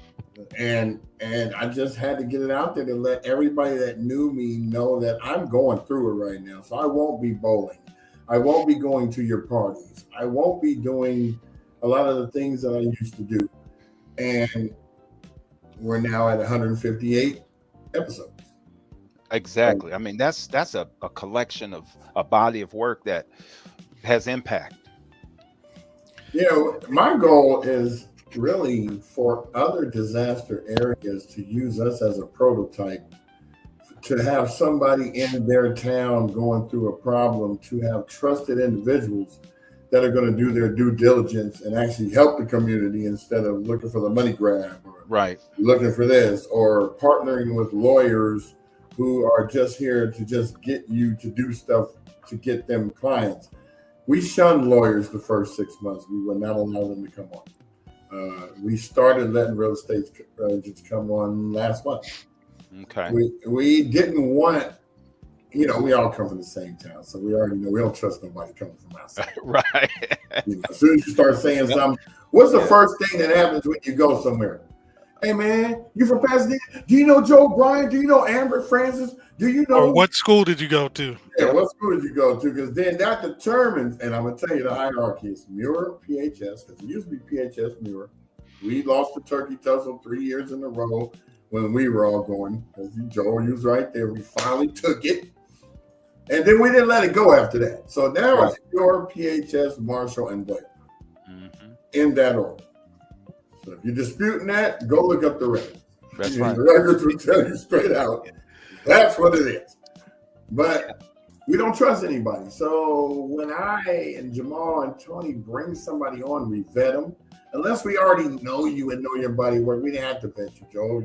and I just had to get it out there to let everybody that knew me know that I'm going through it right now. So I won't be bowling. I won't be going to your parties. I won't be doing a lot of the things that I used to do. And we're now at 158 episodes. Exactly. I mean, that's a collection of a body of work that has impact. My goal is really for other disaster areas to use us as a prototype, to have somebody in their town going through a problem, to have trusted individuals that are going to do their due diligence and actually help the community instead of looking for the money grab or looking for this, or partnering with lawyers who are just here to just get you to do stuff to get them clients. We shunned lawyers the first 6 months. We would not allow them to come on. We started letting real estate agents come on last month. Okay. We didn't want, we all come from the same town, so we already know we don't trust nobody coming from outside. Right. As soon as you start saying something, what's the first thing that happens when you go somewhere? Hey man, you from Pasadena? Do you know Joel Bryant? Do you know Amber Francis? Do you know? Or what school did you go to? Yeah, what school did you go to? Because then that determines, and I'm gonna tell you the hierarchy is Muir, PHS, because it used to be PHS Muir. We lost the turkey tussle 3 years in a row when we were all going, because Joel, you was right there. We finally took it. And then we didn't let it go after that. So now it's Muir, PHS, Marshall, and Blake. In that order. So if you're disputing that, go look up the records. That's right. The records will tell you straight out. That's what it is. But we don't trust anybody. So when I and Jamal and Tony bring somebody on, we vet them. Unless we already know you and know your body work, we didn't have to vet you, Joel.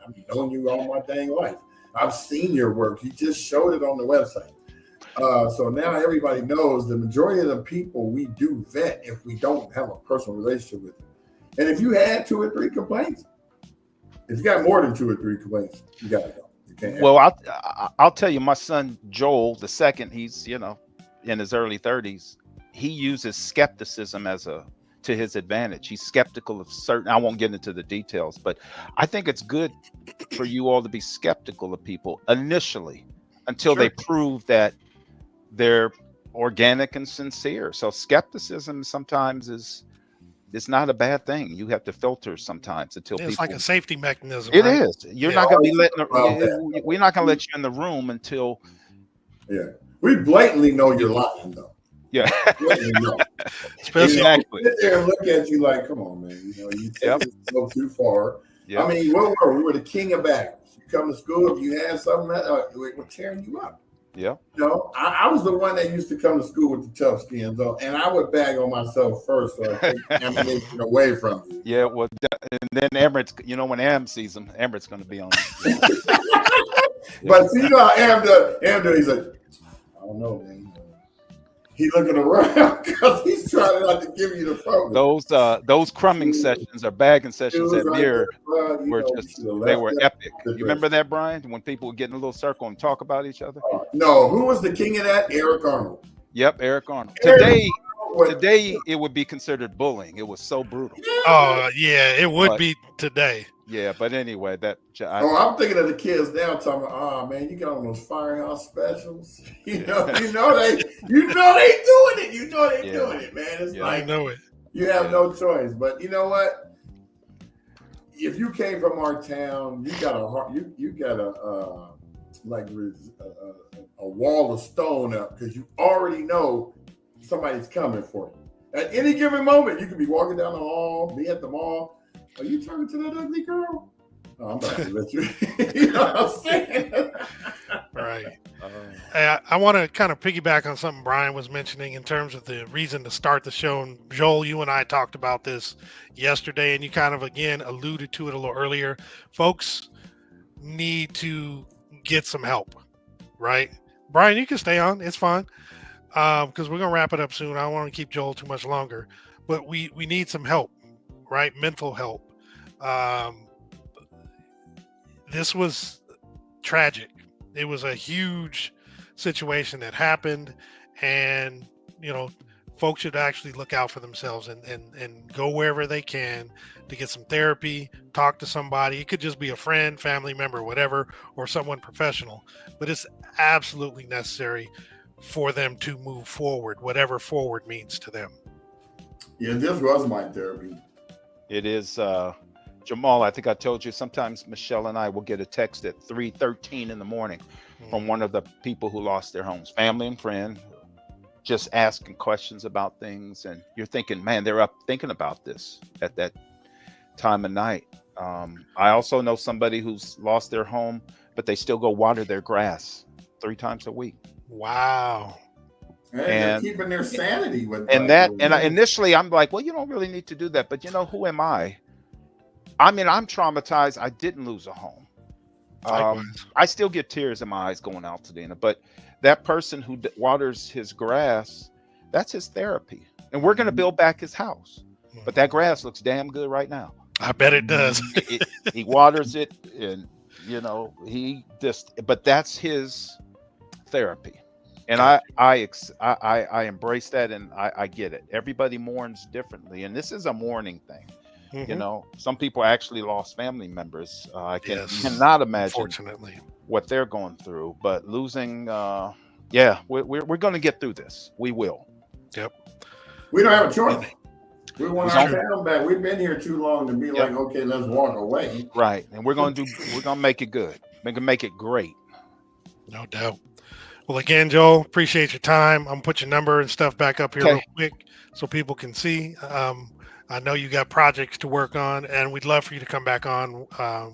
I've known you all my dang life. I've seen your work. You just showed it on the website. So now everybody knows the majority of the people we do vet if we don't have a personal relationship with them. And if you had 2 or 3 complaints, if you got more than 2 or 3 complaints, you got to go. You can't. Well, I'll tell you, my son Joel, the second, he's in his early 30s. He uses skepticism to his advantage. He's skeptical of certain. I won't get into the details, but I think it's good for you all to be skeptical of people initially until they prove that they're organic and sincere. So skepticism sometimes is not a bad thing. You have to filter sometimes until it's like a safety mechanism. It is. You're not going to be letting. We're not going to let you in the room until. Yeah, we blatantly know you're lying, though. Yeah, Especially sit there and look at you like, come on, man. You go too far. Yep. I mean, what were we? We were the king of baggers. You come to school, if you had something, we're tearing you up. Yeah. I was the one that used to come to school with the tough skins on, and I would bag on myself first so I take ammunition away from you. Yeah, well, and then Emirates, when Am sees him, Emirates going to be on him. But see how Am does, he's like, I don't know, man. He's looking around because he's trying not to give you the phone. Those crumbing sessions or bagging sessions at Mirror were they were epic. You remember that, Brian? When people would get in a little circle and talk about each other? No, who was the king of that? Eric Arnold. Yep, Eric Arnold. Today it would be considered bullying. It was so brutal. Oh yeah, it would be today. Yeah, but anyway, I'm thinking of the kids now talking about, oh man, you got on those Firehouse specials. You know they doing it. You know they doing it, man. It's like, I know it. You have no choice. But you know what? If you came from our town, you got a wall of stone up because you already know somebody's coming for you. At any given moment, you could be walking down the hall, be at the mall. Are you talking to that ugly girl? Oh, I'm about to let you. You know what I'm saying? Right. Hey, I want to kind of piggyback on something Brian was mentioning in terms of the reason to start the show. And Joel, you and I talked about this yesterday, and you kind of, again, alluded to it a little earlier. Folks need to get some help, right? Brian, you can stay on. It's fine because we're going to wrap it up soon. I don't want to keep Joel too much longer. But we need some help. Right, mental help. This was tragic. It was a huge situation that happened, and folks should actually look out for themselves and go wherever they can to get some therapy, talk to somebody. It could just be a friend, family member, whatever, or someone professional. But it's absolutely necessary for them to move forward, whatever forward means to them. Yeah, this was my therapy. It is, Jamal, I think I told you, sometimes Michelle and I will get a text at 3:13 in the morning from one of the people who lost their homes, family and friend, just asking questions about things. And you're thinking, man, they're up thinking about this at that time of night. I also know somebody who's lost their home, but they still go water their grass 3 times a week. Wow. And they're keeping their sanity with initially I'm like, well, you don't really need to do that, but who am I? I mean, I'm traumatized. I didn't lose a home. I still get tears in my eyes going out to Altadena, but that person who waters his grass, that's his therapy. And we're going to build back his house. But that grass looks damn good right now. I bet it does. He waters it, and but that's his therapy. And I embrace that, and I get it. Everybody mourns differently, and this is a mourning thing. Some people actually lost family members. I cannot imagine, Fortunately, what they're going through. But losing, we're going to get through this. We will. Yep. We don't have a choice. We want our town back. We've been here too long to be like, okay, let's walk away. Right, and we're gonna make it good. We're gonna make it great. No doubt. Well, again, Joel, appreciate your time. I'm gonna put your number and stuff back up here real quick so people can see. I know you got projects to work on, and we'd love for you to come back on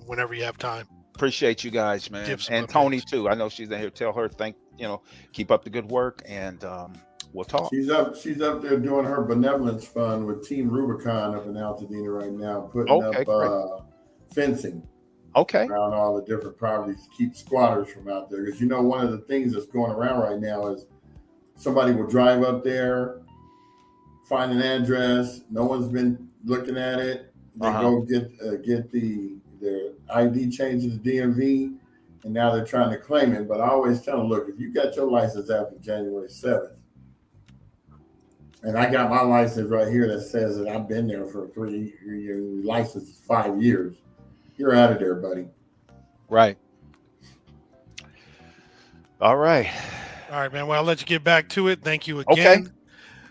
whenever you have time. Appreciate you guys, man, and Tony too. I know she's in here. Tell her keep up the good work, and we'll talk. She's up there doing her benevolence fund with Team Rubicon up in Altadena right now, putting up fencing around all the different properties to keep squatters from out there. Because one of the things that's going around right now is somebody will drive up there, find an address, no one's been looking at it. They go get their ID changed to the DMV, and now they're trying to claim it. But I always tell them, look, if you got your license after January 7th, and I got my license right here that says that I've been there for 3 years, license is 5 years, you're out of there, buddy. Right. All right. All right, man. Well, I'll let you get back to it. Thank you again. Okay.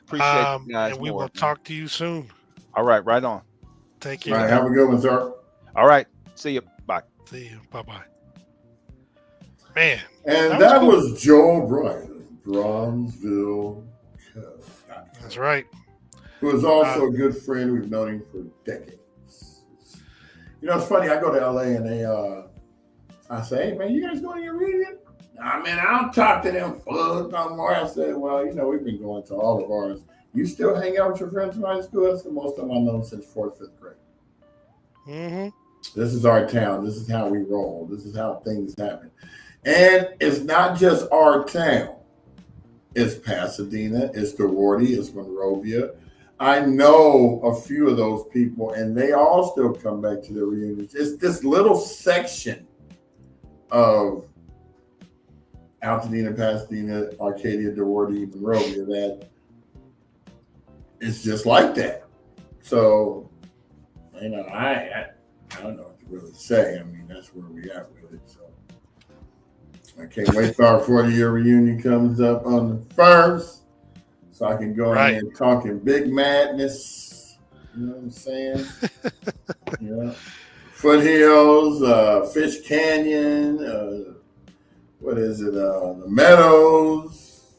Appreciate you guys. And we will talk to you soon. All right. Right on. Take care. All right. Have a good one, sir. All right. See you. Bye. See you. Bye-bye. Man. And that was Joel Bryant of Bronzeville. That's right. Who is also a good friend. We've known him for decades. It's funny. I go to LA and I say, hey, man, you guys going to your reunion? Nah, man, I don't talk to them fools no more. I said, well, we've been going to all of ours. You still hang out with your friends from high school? That's the most of them I've known since 4th, 5th grade. Mm-hmm. This is our town. This is how we roll. This is how things happen. And it's not just our town. It's Pasadena, it's Duarte, it's Monrovia. I know a few of those people, and they all still come back to their reunions. It's this little section of Altadena, Pasadena, Arcadia, Duarte, Monrovia that is just like that. So, I don't know what to really say. I mean, that's where we at with it. So, I can't wait till our 40-year reunion comes up on the 1st, so I can go in there and talking big madness. You know what I'm saying? Foothills, Fish Canyon, what is it? The Meadows.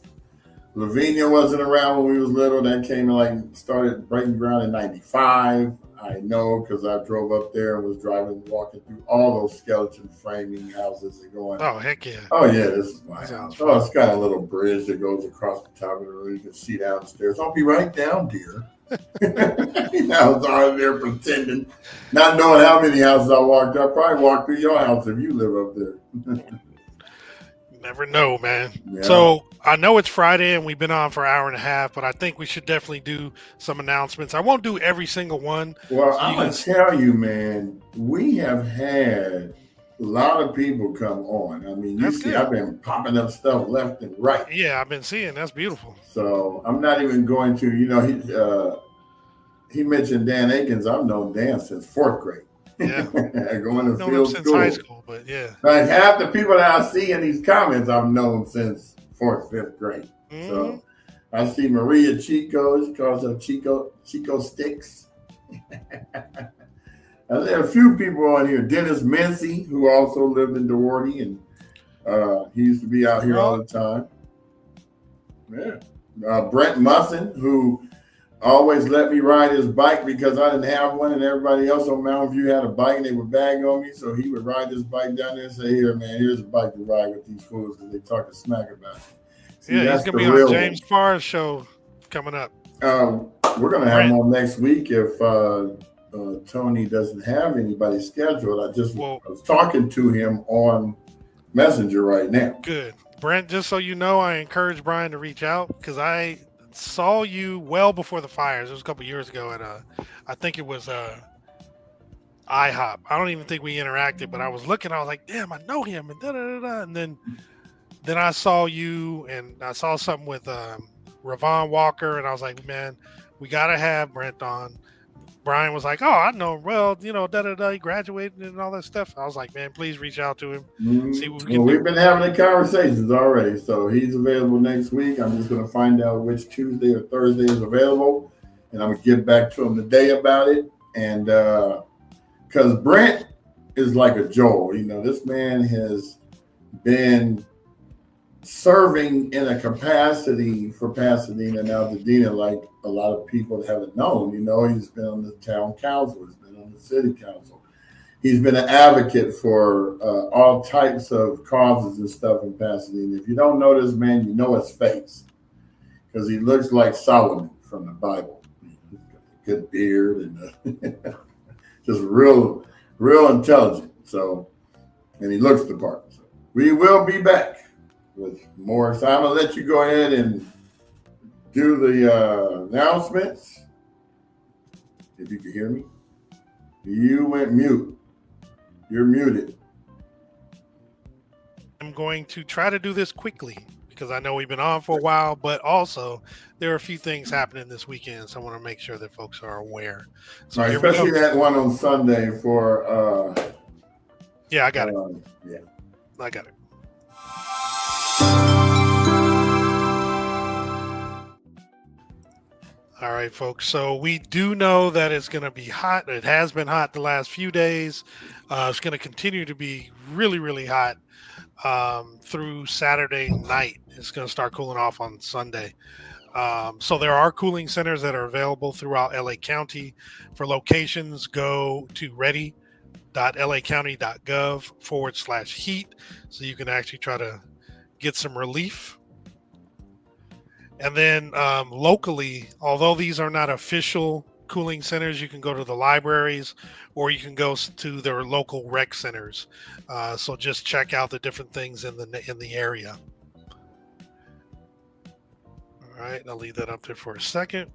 Lavinia wasn't around when we was little. That came and started breaking ground in '95. I know because I drove up there and was walking through all those skeleton framing houses and going. Oh, heck yeah. Oh, yeah, this is my house. Oh, it's got a little bridge that goes across the top of the roof. You can see downstairs. I'll be right down, dear. I was out there pretending, not knowing how many houses I walked up. Probably walked through your house if you live up there. Never know, man. Yeah. So I know it's Friday and we've been on for an hour and a half, but I think we should definitely do some announcements. I won't do every single one. Well, I'm going to tell you, man, we have had a lot of people come on. I mean, you see, good. I've been popping up stuff left and right. Yeah, I've been seeing. That's beautiful. So I'm not even going to, he mentioned Dan Akins. I've known Dan since 4th grade. Yeah, going to field since school. High school, but yeah. Like half the people that I see in these comments, I've known since 4th, 5th grade. Mm-hmm. So I see Maria Chico. She calls her Chico Sticks. There are a few people on here. Dennis Mincy, who also lived in Duarte, and he used to be out here all the time. Yeah. Brent Musson, who always let me ride his bike because I didn't have one, and everybody else on Mountain View had a bike and they would bag on me. So he would ride his bike down there and say, here, man, here's a bike to ride with these fools because they talk smack about it. See, yeah, he's going to be on James Farr's show coming up. We're going to have him on next week if Tony doesn't have anybody scheduled. I was talking to him on Messenger right now. Good. Brent, just so you know, I encourage Brian to reach out because I saw you well before the fires. It was a couple years ago at I think it was IHOP. I don't even think we interacted, but I was looking. I was like, damn, I know him, and da da da da. And then I saw you, and I saw something with Ravon Walker, and I was like, man, we gotta have Brent on. Brian was like, oh, I know him well, da da da. He graduated and all that stuff. I was like, man, please reach out to him, see what we Well, can do. we've been having the conversations already, so he's available next week. I'm just going to find out which Tuesday or Thursday is available, and I'm going to get back to him today about it. And because Brent is like a Joel, this man has been serving in a capacity for Pasadena and Altadena like a lot of people haven't known. He's been on the town council, he's been on the city council. He's been an advocate for all types of causes and stuff in Pasadena. If you don't know this man, you know his face because he looks like Solomon from the Bible. He's got a good beard and just real intelligent. So, and he looks the part. So we will be back with more. So I'm gonna let you go ahead and do the announcements. If you can hear me, you went mute. You're muted. I'm going to try to do this quickly because I know we've been on for a while, but also there are a few things happening this weekend, so I want to make sure that folks are aware. So right, especially that one on Sunday for. Yeah, I got it. Yeah, I got it. All right, folks. So we do know that it's going to be hot. It has been hot the last few days. It's going to continue to be really, really hot through Saturday night. It's going to start cooling off on Sunday. So there are cooling centers that are available throughout LA County. For locations, go to ready.lacounty.gov/heat so you can actually try to get some relief. And then locally, although these are not official cooling centers, you can go to the libraries or you can go to their local rec centers. So just check out the different things in the area. All right, I'll leave that up there for a second.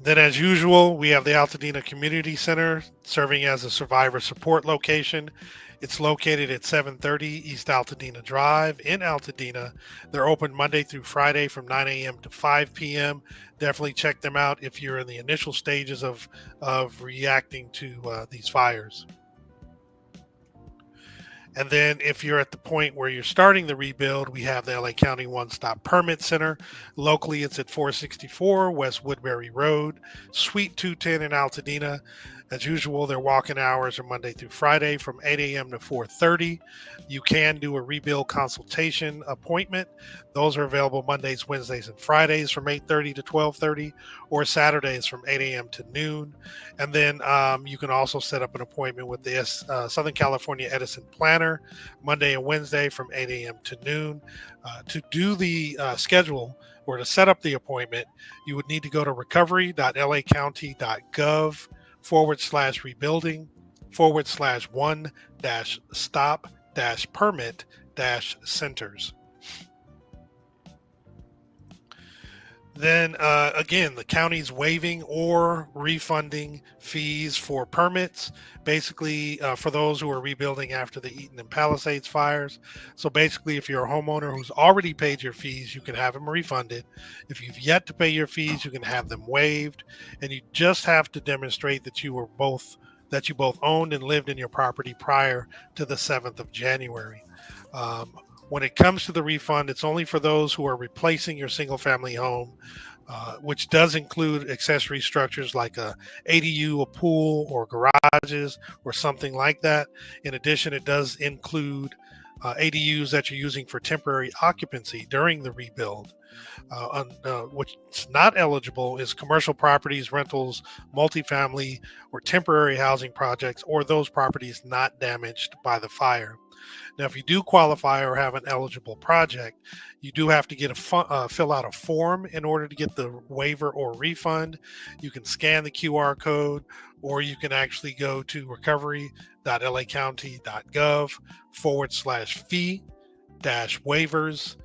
Then, as usual, we have the Altadena Community Center serving as a survivor support location. It's located at 730 East Altadena Drive in Altadena. They're open Monday through Friday from 9 a.m. to 5 p.m. Definitely check them out if you're in the initial stages of reacting to these fires. And then if you're at the point where you're starting the rebuild, we have the LA County One-Stop Permit Center. Locally, it's at 464 West Woodbury Road, Suite 210 in Altadena. As usual, their walk-in hours are Monday through Friday from 8 a.m. to 4:30. You can do a rebuild consultation appointment. Those are available Mondays, Wednesdays, and Fridays from 8:30 to 12:30, or Saturdays from 8 a.m. to noon. And then you can also set up an appointment with the Southern California Edison Planner Monday and Wednesday from 8 a.m. to noon. To do the schedule or to set up the appointment, you would need to go to recovery.lacounty.gov/rebuilding/1-stop-permit-centers. Then again, the county's waiving or refunding fees for permits, basically for those who are rebuilding after the Eaton and Palisades fires. So basically, if you're a homeowner who's already paid your fees, you can have them refunded. If you've yet to pay your fees, you can have them waived, and you just have to demonstrate that you both owned and lived in your property prior to the 7th of January. When it comes to the refund, it's only for those who are replacing your single-family home, which does include accessory structures like a ADU, a pool, or garages, or something like that. In addition, it does include ADUs that you're using for temporary occupancy during the rebuild. What's not eligible is commercial properties, rentals, multifamily, or temporary housing projects, or those properties not damaged by the fire. Now, if you do qualify or have an eligible project, you do have to get fill out a form in order to get the waiver or refund. You can scan the QR code, or you can actually go to recovery.lacounty.gov/fee waivers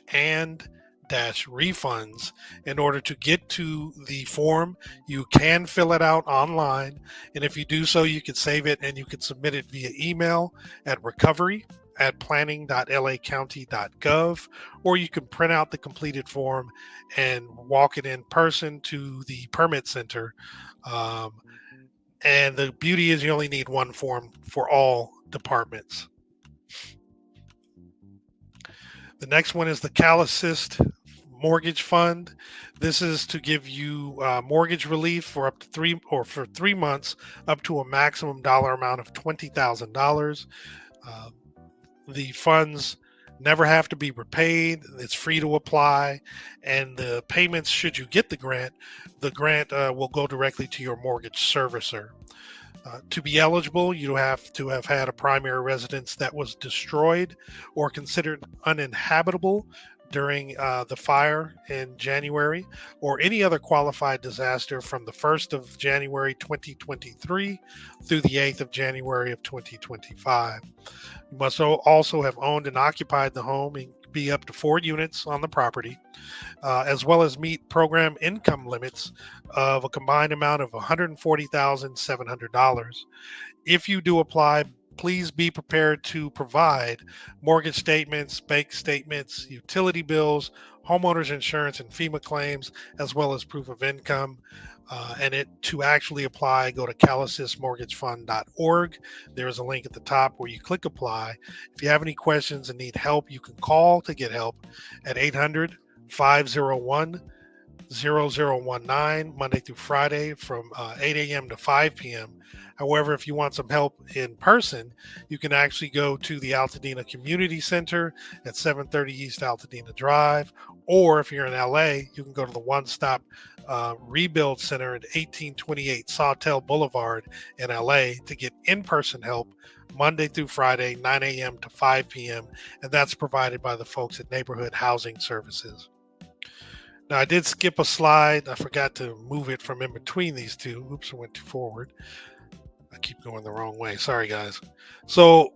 and refunds in order to get to the form. You can fill it out online, and if you do so, you can save it and you can submit it via email at recovery@planning.lacounty.gov, or you can print out the completed form and walk it in person to the permit center. And the beauty is you only need one form for all departments. The next one is the Cal Assist Mortgage Fund. This is to give you mortgage relief for up to 3 months, up to a maximum dollar amount of $20,000. The funds never have to be repaid. It's free to apply, and the payments, should you get the grant will go directly to your mortgage servicer. To be eligible, you have to have had a primary residence that was destroyed or considered uninhabitable during the fire in January, or any other qualified disaster from the 1st of January 2023 through the 8th of January of 2025. You must also have owned and occupied the home and be up to 4 units on the property, as well as meet program income limits of a combined amount of $140,700. If you do apply, please be prepared to provide mortgage statements, bank statements, utility bills, homeowners insurance, and FEMA claims, as well as proof of income. To actually apply, go to calassistmortgagefund.org. There is a link at the top where you click apply. If you have any questions and need help, you can call to get help at 800-501-0019, Monday through Friday from 8 a.m. to 5 p.m. However, if you want some help in person, you can actually go to the Altadena Community Center at 730 East Altadena Drive, or if you're in LA, you can go to the One Stop Rebuild Center at 1828 Sawtell Boulevard in LA to get in-person help Monday through Friday, 9 a.m. to 5 p.m., and that's provided by the folks at Neighborhood Housing Services. Now, I did skip a slide. I forgot to move it from in between these two. Oops, I went too forward. I keep going the wrong way. Sorry, guys. So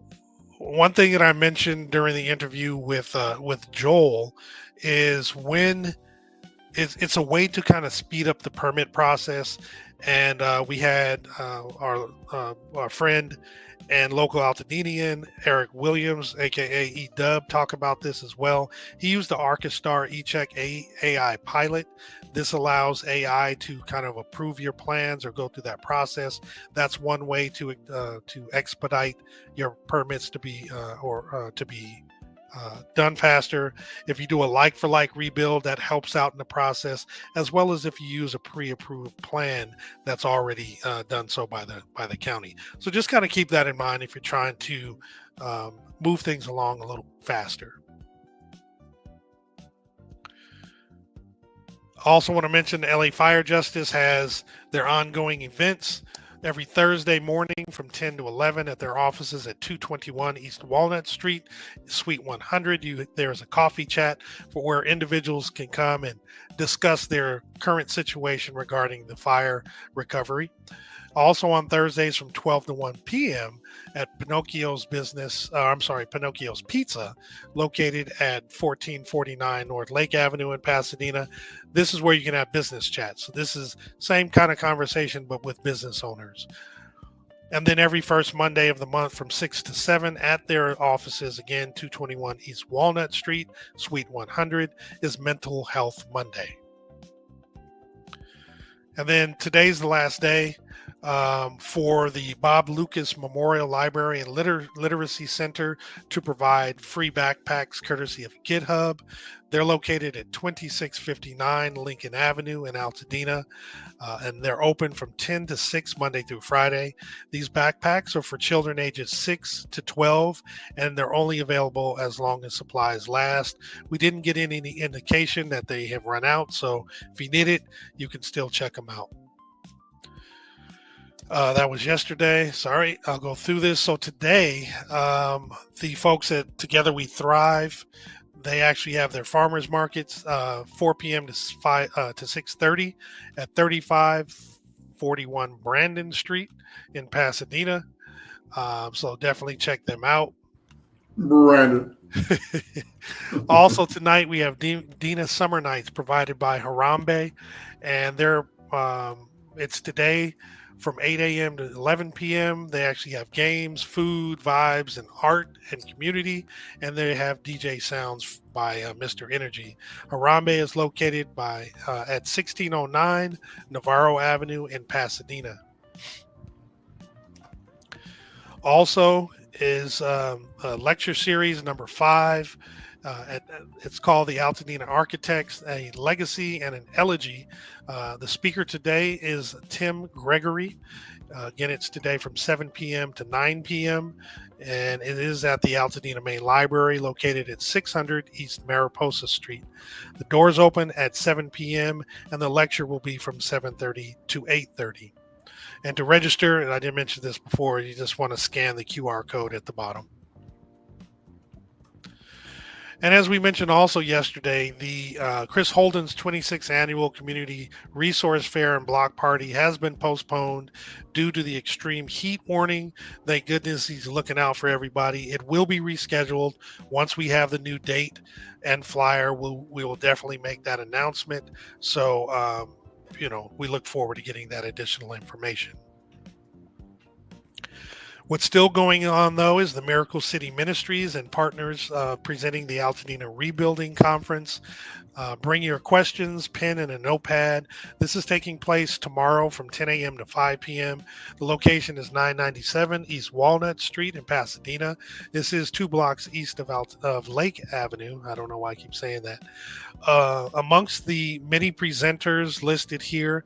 one thing that I mentioned during the interview with Joel is when it's a way to kind of speed up the permit process. And we had our friend and local Altadenian, Eric Williams, aka E-Dub, talk about this as well. He used the Archistar eCheck AI pilot. This allows AI to kind of approve your plans or go through that process. That's one way to expedite your permits to be done faster. If you do a like-for-like rebuild, that helps out in the process, as well as if you use a pre-approved plan that's already done so by the county. So just kind of keep that in mind if you're trying to move things along a little faster. Also want to mention the LA Fire Justice has their ongoing events every Thursday morning from 10 to 11 at their offices at 221 East Walnut Street, Suite 100. There's a coffee chat for where individuals can come and discuss their current situation regarding the fire recovery. Also on Thursdays from 12 to 1 p.m. at Pinocchio's Pinocchio's Pizza, located at 1449 North Lake Avenue in Pasadena. This is where you can have business chats. So this is same kind of conversation, but with business owners. And then every first Monday of the month from 6 to 7 at their offices, again, 221 East Walnut Street, Suite 100, is Mental Health Monday. And then today's the last day for the Bob Lucas Memorial Library and Literacy Center to provide free backpacks courtesy of GitHub. They're located at 2659 Lincoln Avenue in Altadena, and they're open from 10 to 6 Monday through Friday. These backpacks are for children ages 6 to 12, and they're only available as long as supplies last. We didn't get any indication that they have run out, so if you need it, you can still check them out. That was yesterday. Sorry, I'll go through this. So today, the folks at Together We Thrive, they actually have their farmers markets 4 p.m. to 6:30 at 3541 Brandon Street in Pasadena. So definitely check them out. Brandon. Also tonight we have Dina Summer Nights provided by Harambe, and it's today from 8 a.m. to 11 p.m. They actually have games, food, vibes, and art and community, and they have DJ sounds by Mr. Energy. Harambe is located at 1609 Navarro Avenue in Pasadena. Also is a lecture series number 5. It's called the Altadena Architects, a Legacy and an Elegy. The speaker today is Tim Gregory. Again, it's today from 7 p.m. to 9 p.m. And it is at the Altadena Main Library located at 600 East Mariposa Street. The doors open at 7 p.m. and the lecture will be from 7:30 to 8:30. And to register, and I didn't mention this before, you just want to scan the QR code at the bottom. And as we mentioned also yesterday, the Chris Holden's 26th Annual Community Resource Fair and Block Party has been postponed due to the extreme heat warning. Thank goodness he's looking out for everybody. It will be rescheduled once we have the new date and flyer. We will definitely make that announcement. So, we look forward to getting that additional information. What's still going on, though, is the Miracle City Ministries and partners presenting the Altadena Rebuilding Conference. Bring your questions, pen, and a notepad. This is taking place tomorrow from 10 a.m. to 5 p.m. The location is 997 East Walnut Street in Pasadena. This is 2 blocks east of Lake Avenue. I don't know why I keep saying that. Amongst the many presenters listed here,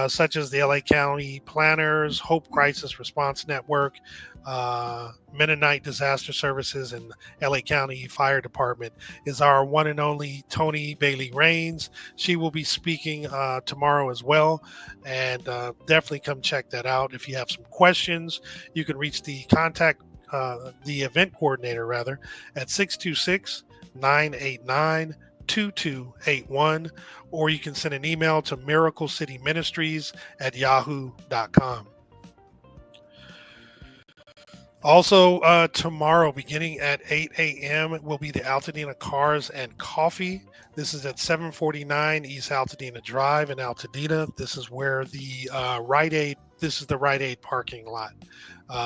such as the LA County Planners, Hope Crisis Response Network, Mennonite Disaster Services, and LA County Fire Department, is our one and only Tony Bailey Rains. She will be speaking tomorrow as well, and definitely come check that out. If you have some questions, you can reach the event coordinator rather at 626-989-2281, or you can send an email to miraclecityministries@yahoo.com. Also, tomorrow, beginning at 8 a.m., will be the Altadena Cars and Coffee. This is at 749 East Altadena Drive in Altadena. This is where the Rite Aid parking lot.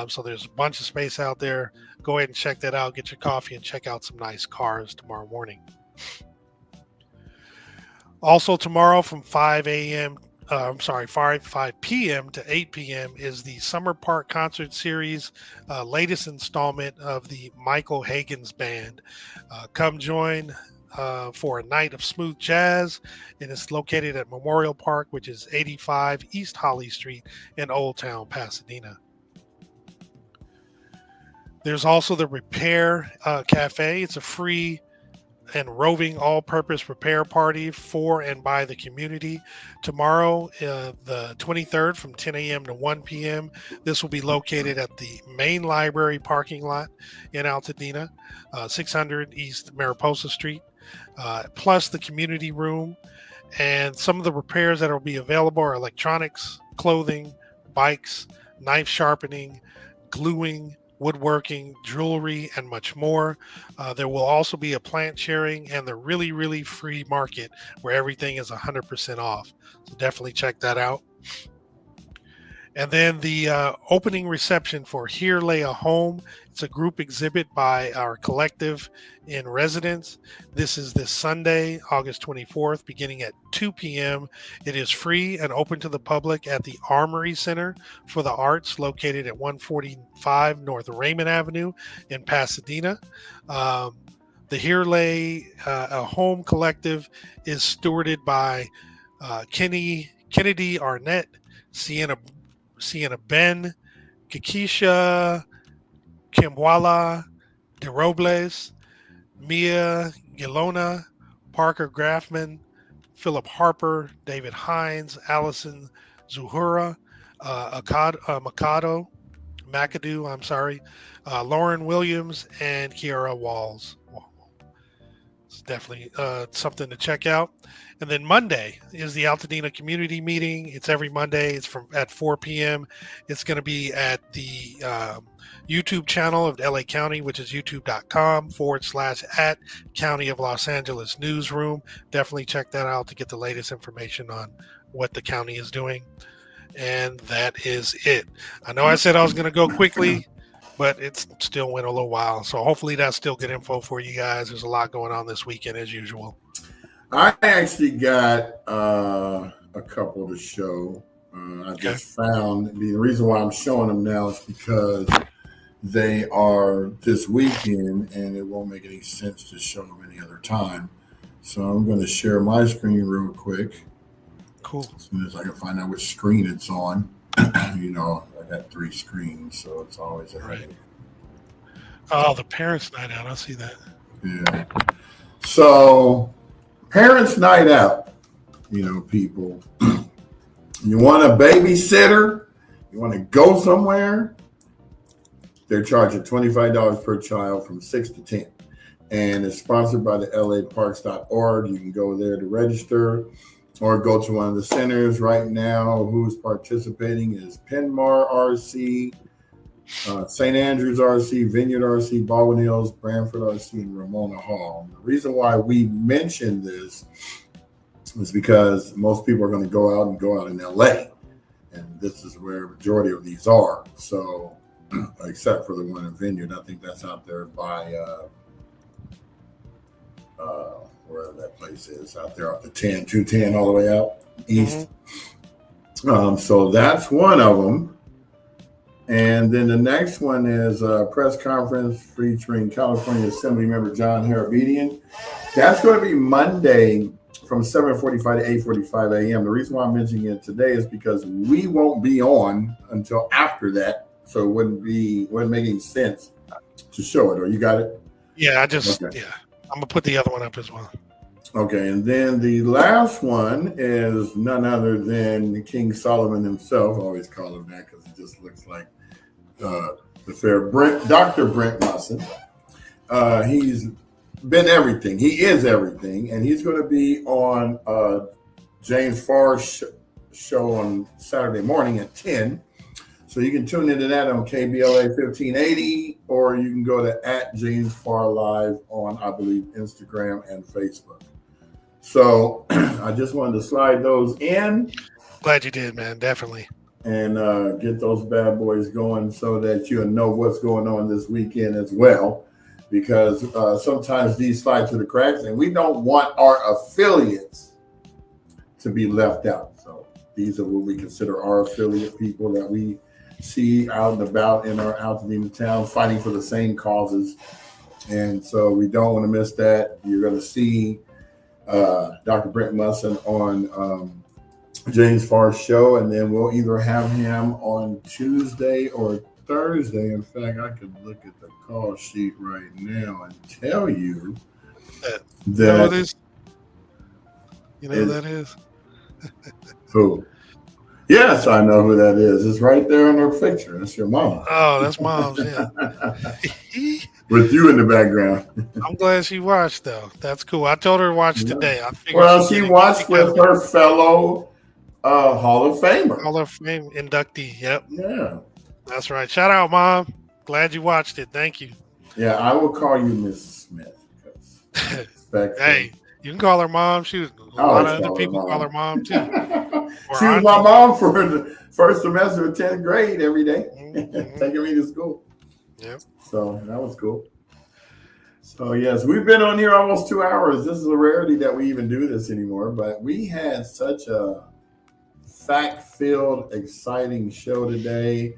So there's a bunch of space out there. Go ahead and check that out. Get your coffee and check out some nice cars tomorrow morning. Also tomorrow from 5 p.m. to 8 p.m. is the Summer Park Concert Series, latest installment of the Michael Hagan's Band. Come join for a night of smooth jazz, and it's located at Memorial Park, which is 85 East Holly Street in Old Town, Pasadena. There's also the Repair Cafe. It's a free and roving all-purpose repair party for and by the community. Tomorrow, the 23rd, from 10 a.m. to 1 p.m. This will be located at the main library parking lot in Altadena, 600 East Mariposa Street, plus the community room. And some of the repairs that will be available are electronics, clothing, bikes, knife sharpening, gluing, woodworking, jewelry, and much more. There will also be a plant sharing and the really, really free market where everything is 100% off. So definitely check that out. And then the opening reception for Here Lay a Home. It's a group exhibit by our collective in residence. This is this Sunday, August 24th, beginning at 2 p.m. It is free and open to the public at the Armory Center for the Arts, located at 145 North Raymond Avenue in Pasadena. The Here Lay a Home collective is stewarded by Kennedy Arnett, Sienna Ben, Kikisha Kimwala De Robles, Mia Gilona, Parker Graffman, Philip Harper, David Hines, Allison Zuhura, McAdoo, Lauren Williams, and Kiara Walls. It's definitely something to check out. And then Monday is the Altadena community meeting. It's every Monday. It's from at 4 p.m. It's going to be at the YouTube channel of LA County, which is youtube.com/@ County of Los Angeles Newsroom. Definitely check that out to get the latest information on what the county is doing. And that is it. I know I said I was going to go quickly, but it still went a little while. So hopefully that's still good info for you guys. There's a lot going on this weekend as usual. I actually got a couple to show. I just found the reason why I'm showing them now is because they are this weekend and it won't make any sense to show them any other time. So I'm going to share my screen real quick. Cool. As soon as I can find out which screen it's on. You know, I got 3 screens, so it's always a headache. Oh, the parents' night out. I see that. Yeah. So, parents' night out, you know, people. You want a babysitter? You want to go somewhere? They're charging $25 per child from 6 to 10. And it's sponsored by the laparks.org. You can go there to register or go to one of the centers right now. Who's participating is Penmar RC, St. Andrews RC, Vineyard RC, Baldwin Hills, Branford RC, and Ramona Hall. The reason why we mentioned this is because most people are going to go out in LA. And this is where a majority of these are. So, except for the one in Vineyard, I think that's out there by wherever that place is, out there off the 210 all the way out east. Mm-hmm. So that's one of them. And then the next one is a press conference featuring California Assembly Member John Harabedian. That's going to be Monday from 7:45 to 8:45 a.m. The reason why I'm mentioning it today is because we won't be on until after that. So it wouldn't make any sense to show it. Or you got it? Yeah, I'm going to put the other one up as well. Okay, and then the last one is none other than King Solomon himself. I always call him that because it just looks like the fair Dr. Brent Musson. He's been everything. He is everything, and he's going to be on James Farr's show on Saturday morning at 10. So you can tune into that on KBLA 1580, or you can go to @JamesFarLive on, I believe, Instagram and Facebook. So I just wanted to slide those in. Glad you did, man. Definitely. And get those bad boys going so that you'll know what's going on this weekend as well. Because sometimes these slide through the cracks, and we don't want our affiliates to be left out. So these are what we consider our affiliate people that we see out and about in our Altadena town fighting for the same causes. And so we don't want to miss that. You're going to see Dr. Brent Musson on James Farr's show, and then we'll either have him on Tuesday or Thursday. In fact, I could look at the call sheet right now and tell you that. You know who that is? Who? Yes, I know who that is. It's right there in her picture. That's your mom. Oh, that's mom's, yeah. With you in the background. I'm glad she watched, though. That's cool. I told her to watch today. I figured she watched with her fellow Hall of Famer. Hall of Fame inductee, yep. Yeah. That's right. Shout out, Mom. Glad you watched it. Thank you. Yeah, I will call you Mrs. Smith. Hey, you can call her Mom. A lot of other people call her Mom, too. She was my mom for the first semester of 10th grade every day, taking me to school. Yeah. So that was cool. So, yes, we've been on here almost 2 hours. This is a rarity that we even do this anymore, but we had such a fact-filled, exciting show today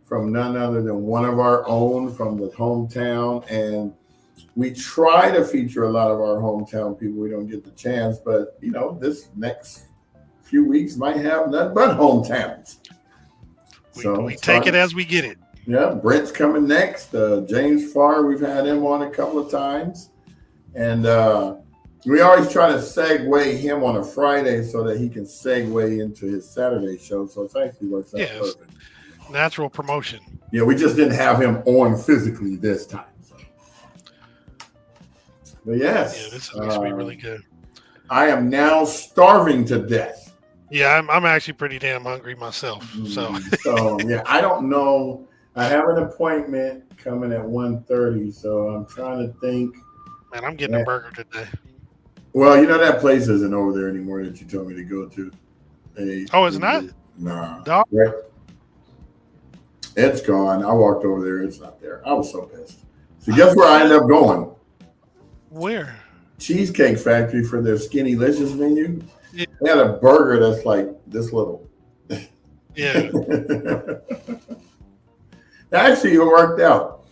from none other than one of our own from the hometown. And we try to feature a lot of our hometown people. We don't get the chance, but, you know, this next few weeks might have nothing but hometowns. We take it as we get it. Yeah, Brent's coming next. James Farr, we've had him on a couple of times. And we always try to segue him on a Friday so that he can segue into his Saturday show. So it actually works out perfect. Natural promotion. Yeah, we just didn't have him on physically this time. But yes, Yeah, this looks to be really good. I am now starving to death. Yeah, I'm actually pretty damn hungry myself. So So yeah, I don't know. I have an appointment coming at 1:30, so I'm trying to think. man, I'm getting a burger today. Well, you know that place isn't over there anymore that you told me to go to. Oh, it's not? Nah. Dog? Right. It's gone. I walked over there. It's not there. I was so pissed. So guess where I ended up going? Where? Cheesecake Factory for their Skinny Licious menu. Yeah. They had a burger that's like this little. Yeah. Actually, it worked out.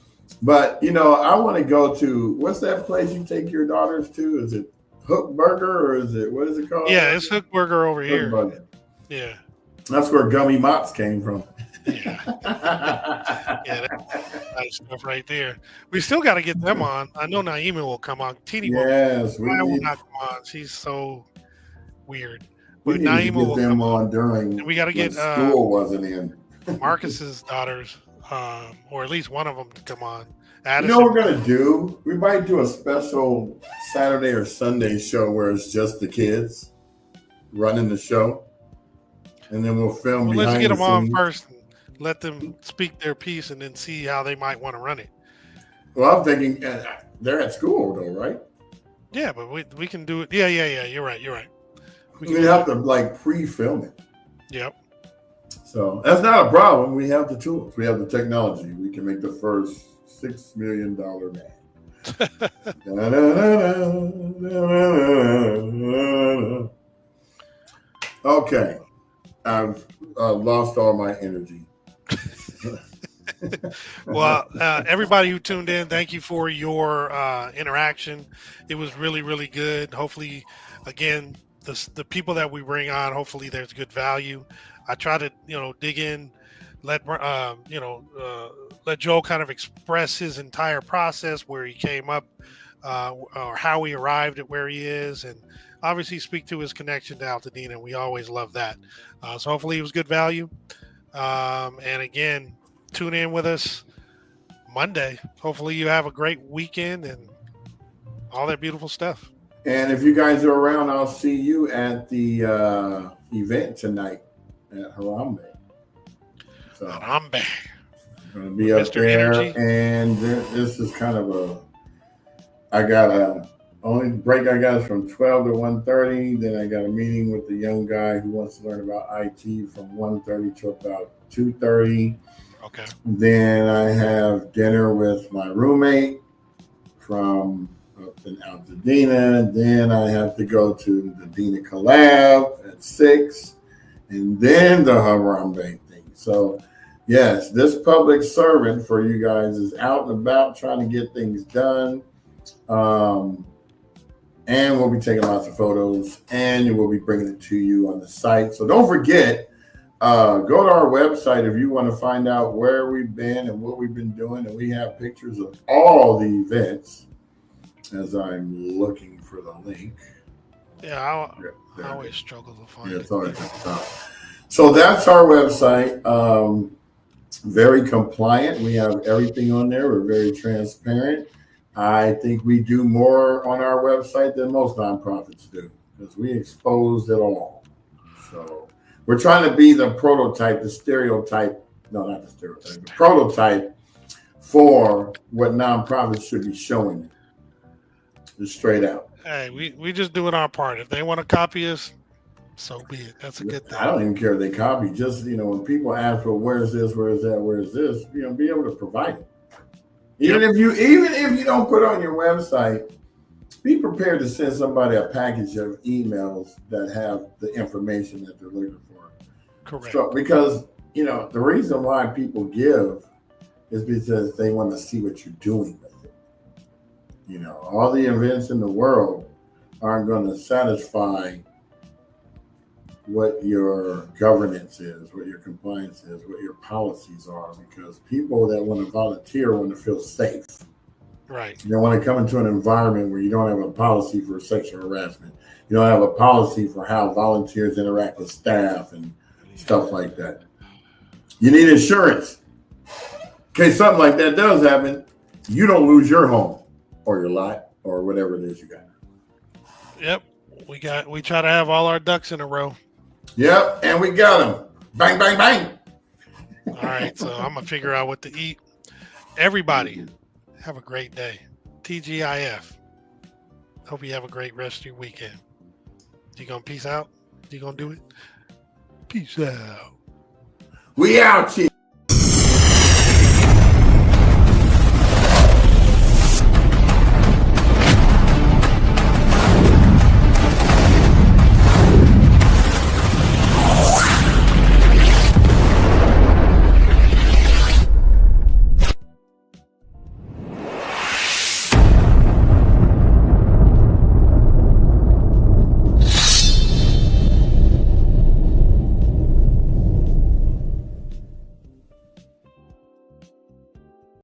But, you know, I want to go to, what's that place you take your daughters to? Is it Hook Burger or is it, what is it called? Yeah, it's Hook Burger over Hook here. Burger. Yeah. That's where Gummy Mops came from. Yeah. Yeah, that's nice stuff right there. We still got to get them on. I know Naima will come on. Tini will not come on. She's so weird. We But need Naima to will get them come on during We got to get school wasn't in. Marcus's daughters, or at least one of them to come on. You Addison, know what we're going to do? We might do a special Saturday or Sunday show where it's just the kids running the show. And then we'll film well, behind let's get the them on scenes. first and let them speak their piece and then see how they might want to run it. Well, I'm thinking they're at school though, right? Yeah, but we can do it. Yeah. You're right. We have to like pre-film it. Yep. So that's not a problem. We have the tools. We have the technology. We can make the first $6 million man. Okay. I've lost all my energy. Well, everybody who tuned in, thank you for your interaction. It was really, really good. Hopefully, again, the people that we bring on, hopefully there's good value. I try to, dig in, let Joel kind of express his entire process, where he came up, or how he arrived at where he is, and obviously speak to his connection to Altadena. We always love that. So hopefully it was good value. And again, tune in with us Monday. Hopefully you have a great weekend and all that beautiful stuff. And if you guys are around, I'll see you at the event tonight at Harambe. So Harambe. I'm going to be up Mr. there. Energy. And this is kind of only break I got is from 12 to 1:30. Then I got a meeting with the young guy who wants to learn about IT from 1:30 to about 2:30. Okay. Then I have dinner with my roommate from up in Altadena. Then I have to go to the Dina Collab at 6. And then the Harambe thing. So, yes, this public servant for you guys is out and about trying to get things done. And we'll be taking lots of photos and we'll be bringing it to you on the site. So don't forget, go to our website if you want to find out where we've been and what we've been doing. And we have pictures of all the events as I'm looking for the link. Yeah, I always struggle to find it. It's always at the top. So that's our website. Very compliant. We have everything on there. We're very transparent. I think we do more on our website than most nonprofits do because we expose it all. So we're trying to be the prototype, the prototype for what nonprofits should be showing. Just straight out. Hey, we just doing our part. If they want to copy us, so be it. That's a good thing. I don't even care if they copy. Just, when people ask, well, where's this, where's that, where's this, be able to provide it. Even if you don't put it on your website, be prepared to send somebody a package of emails that have the information that they're looking for. Correct. So, because, the reason why people give is because they want to see what you're doing with it. All the events in the world aren't going to satisfy what your governance is, what your compliance is, what your policies are, because people that want to volunteer want to feel safe. Right. You don't want to come into an environment where you don't have a policy for sexual harassment. You don't have a policy for how volunteers interact with staff and stuff like that. You need insurance. In case something like that does happen, you don't lose your home or your lot or whatever it is you got. Yep. We try to have all our ducks in a row. Yep, and we got them. Bang, bang, bang. All right, so I'm gonna figure out what to eat. Everybody, have a great day. TGIF. Hope you have a great rest of your weekend. You gonna peace out? You gonna do it? Peace out. We out here.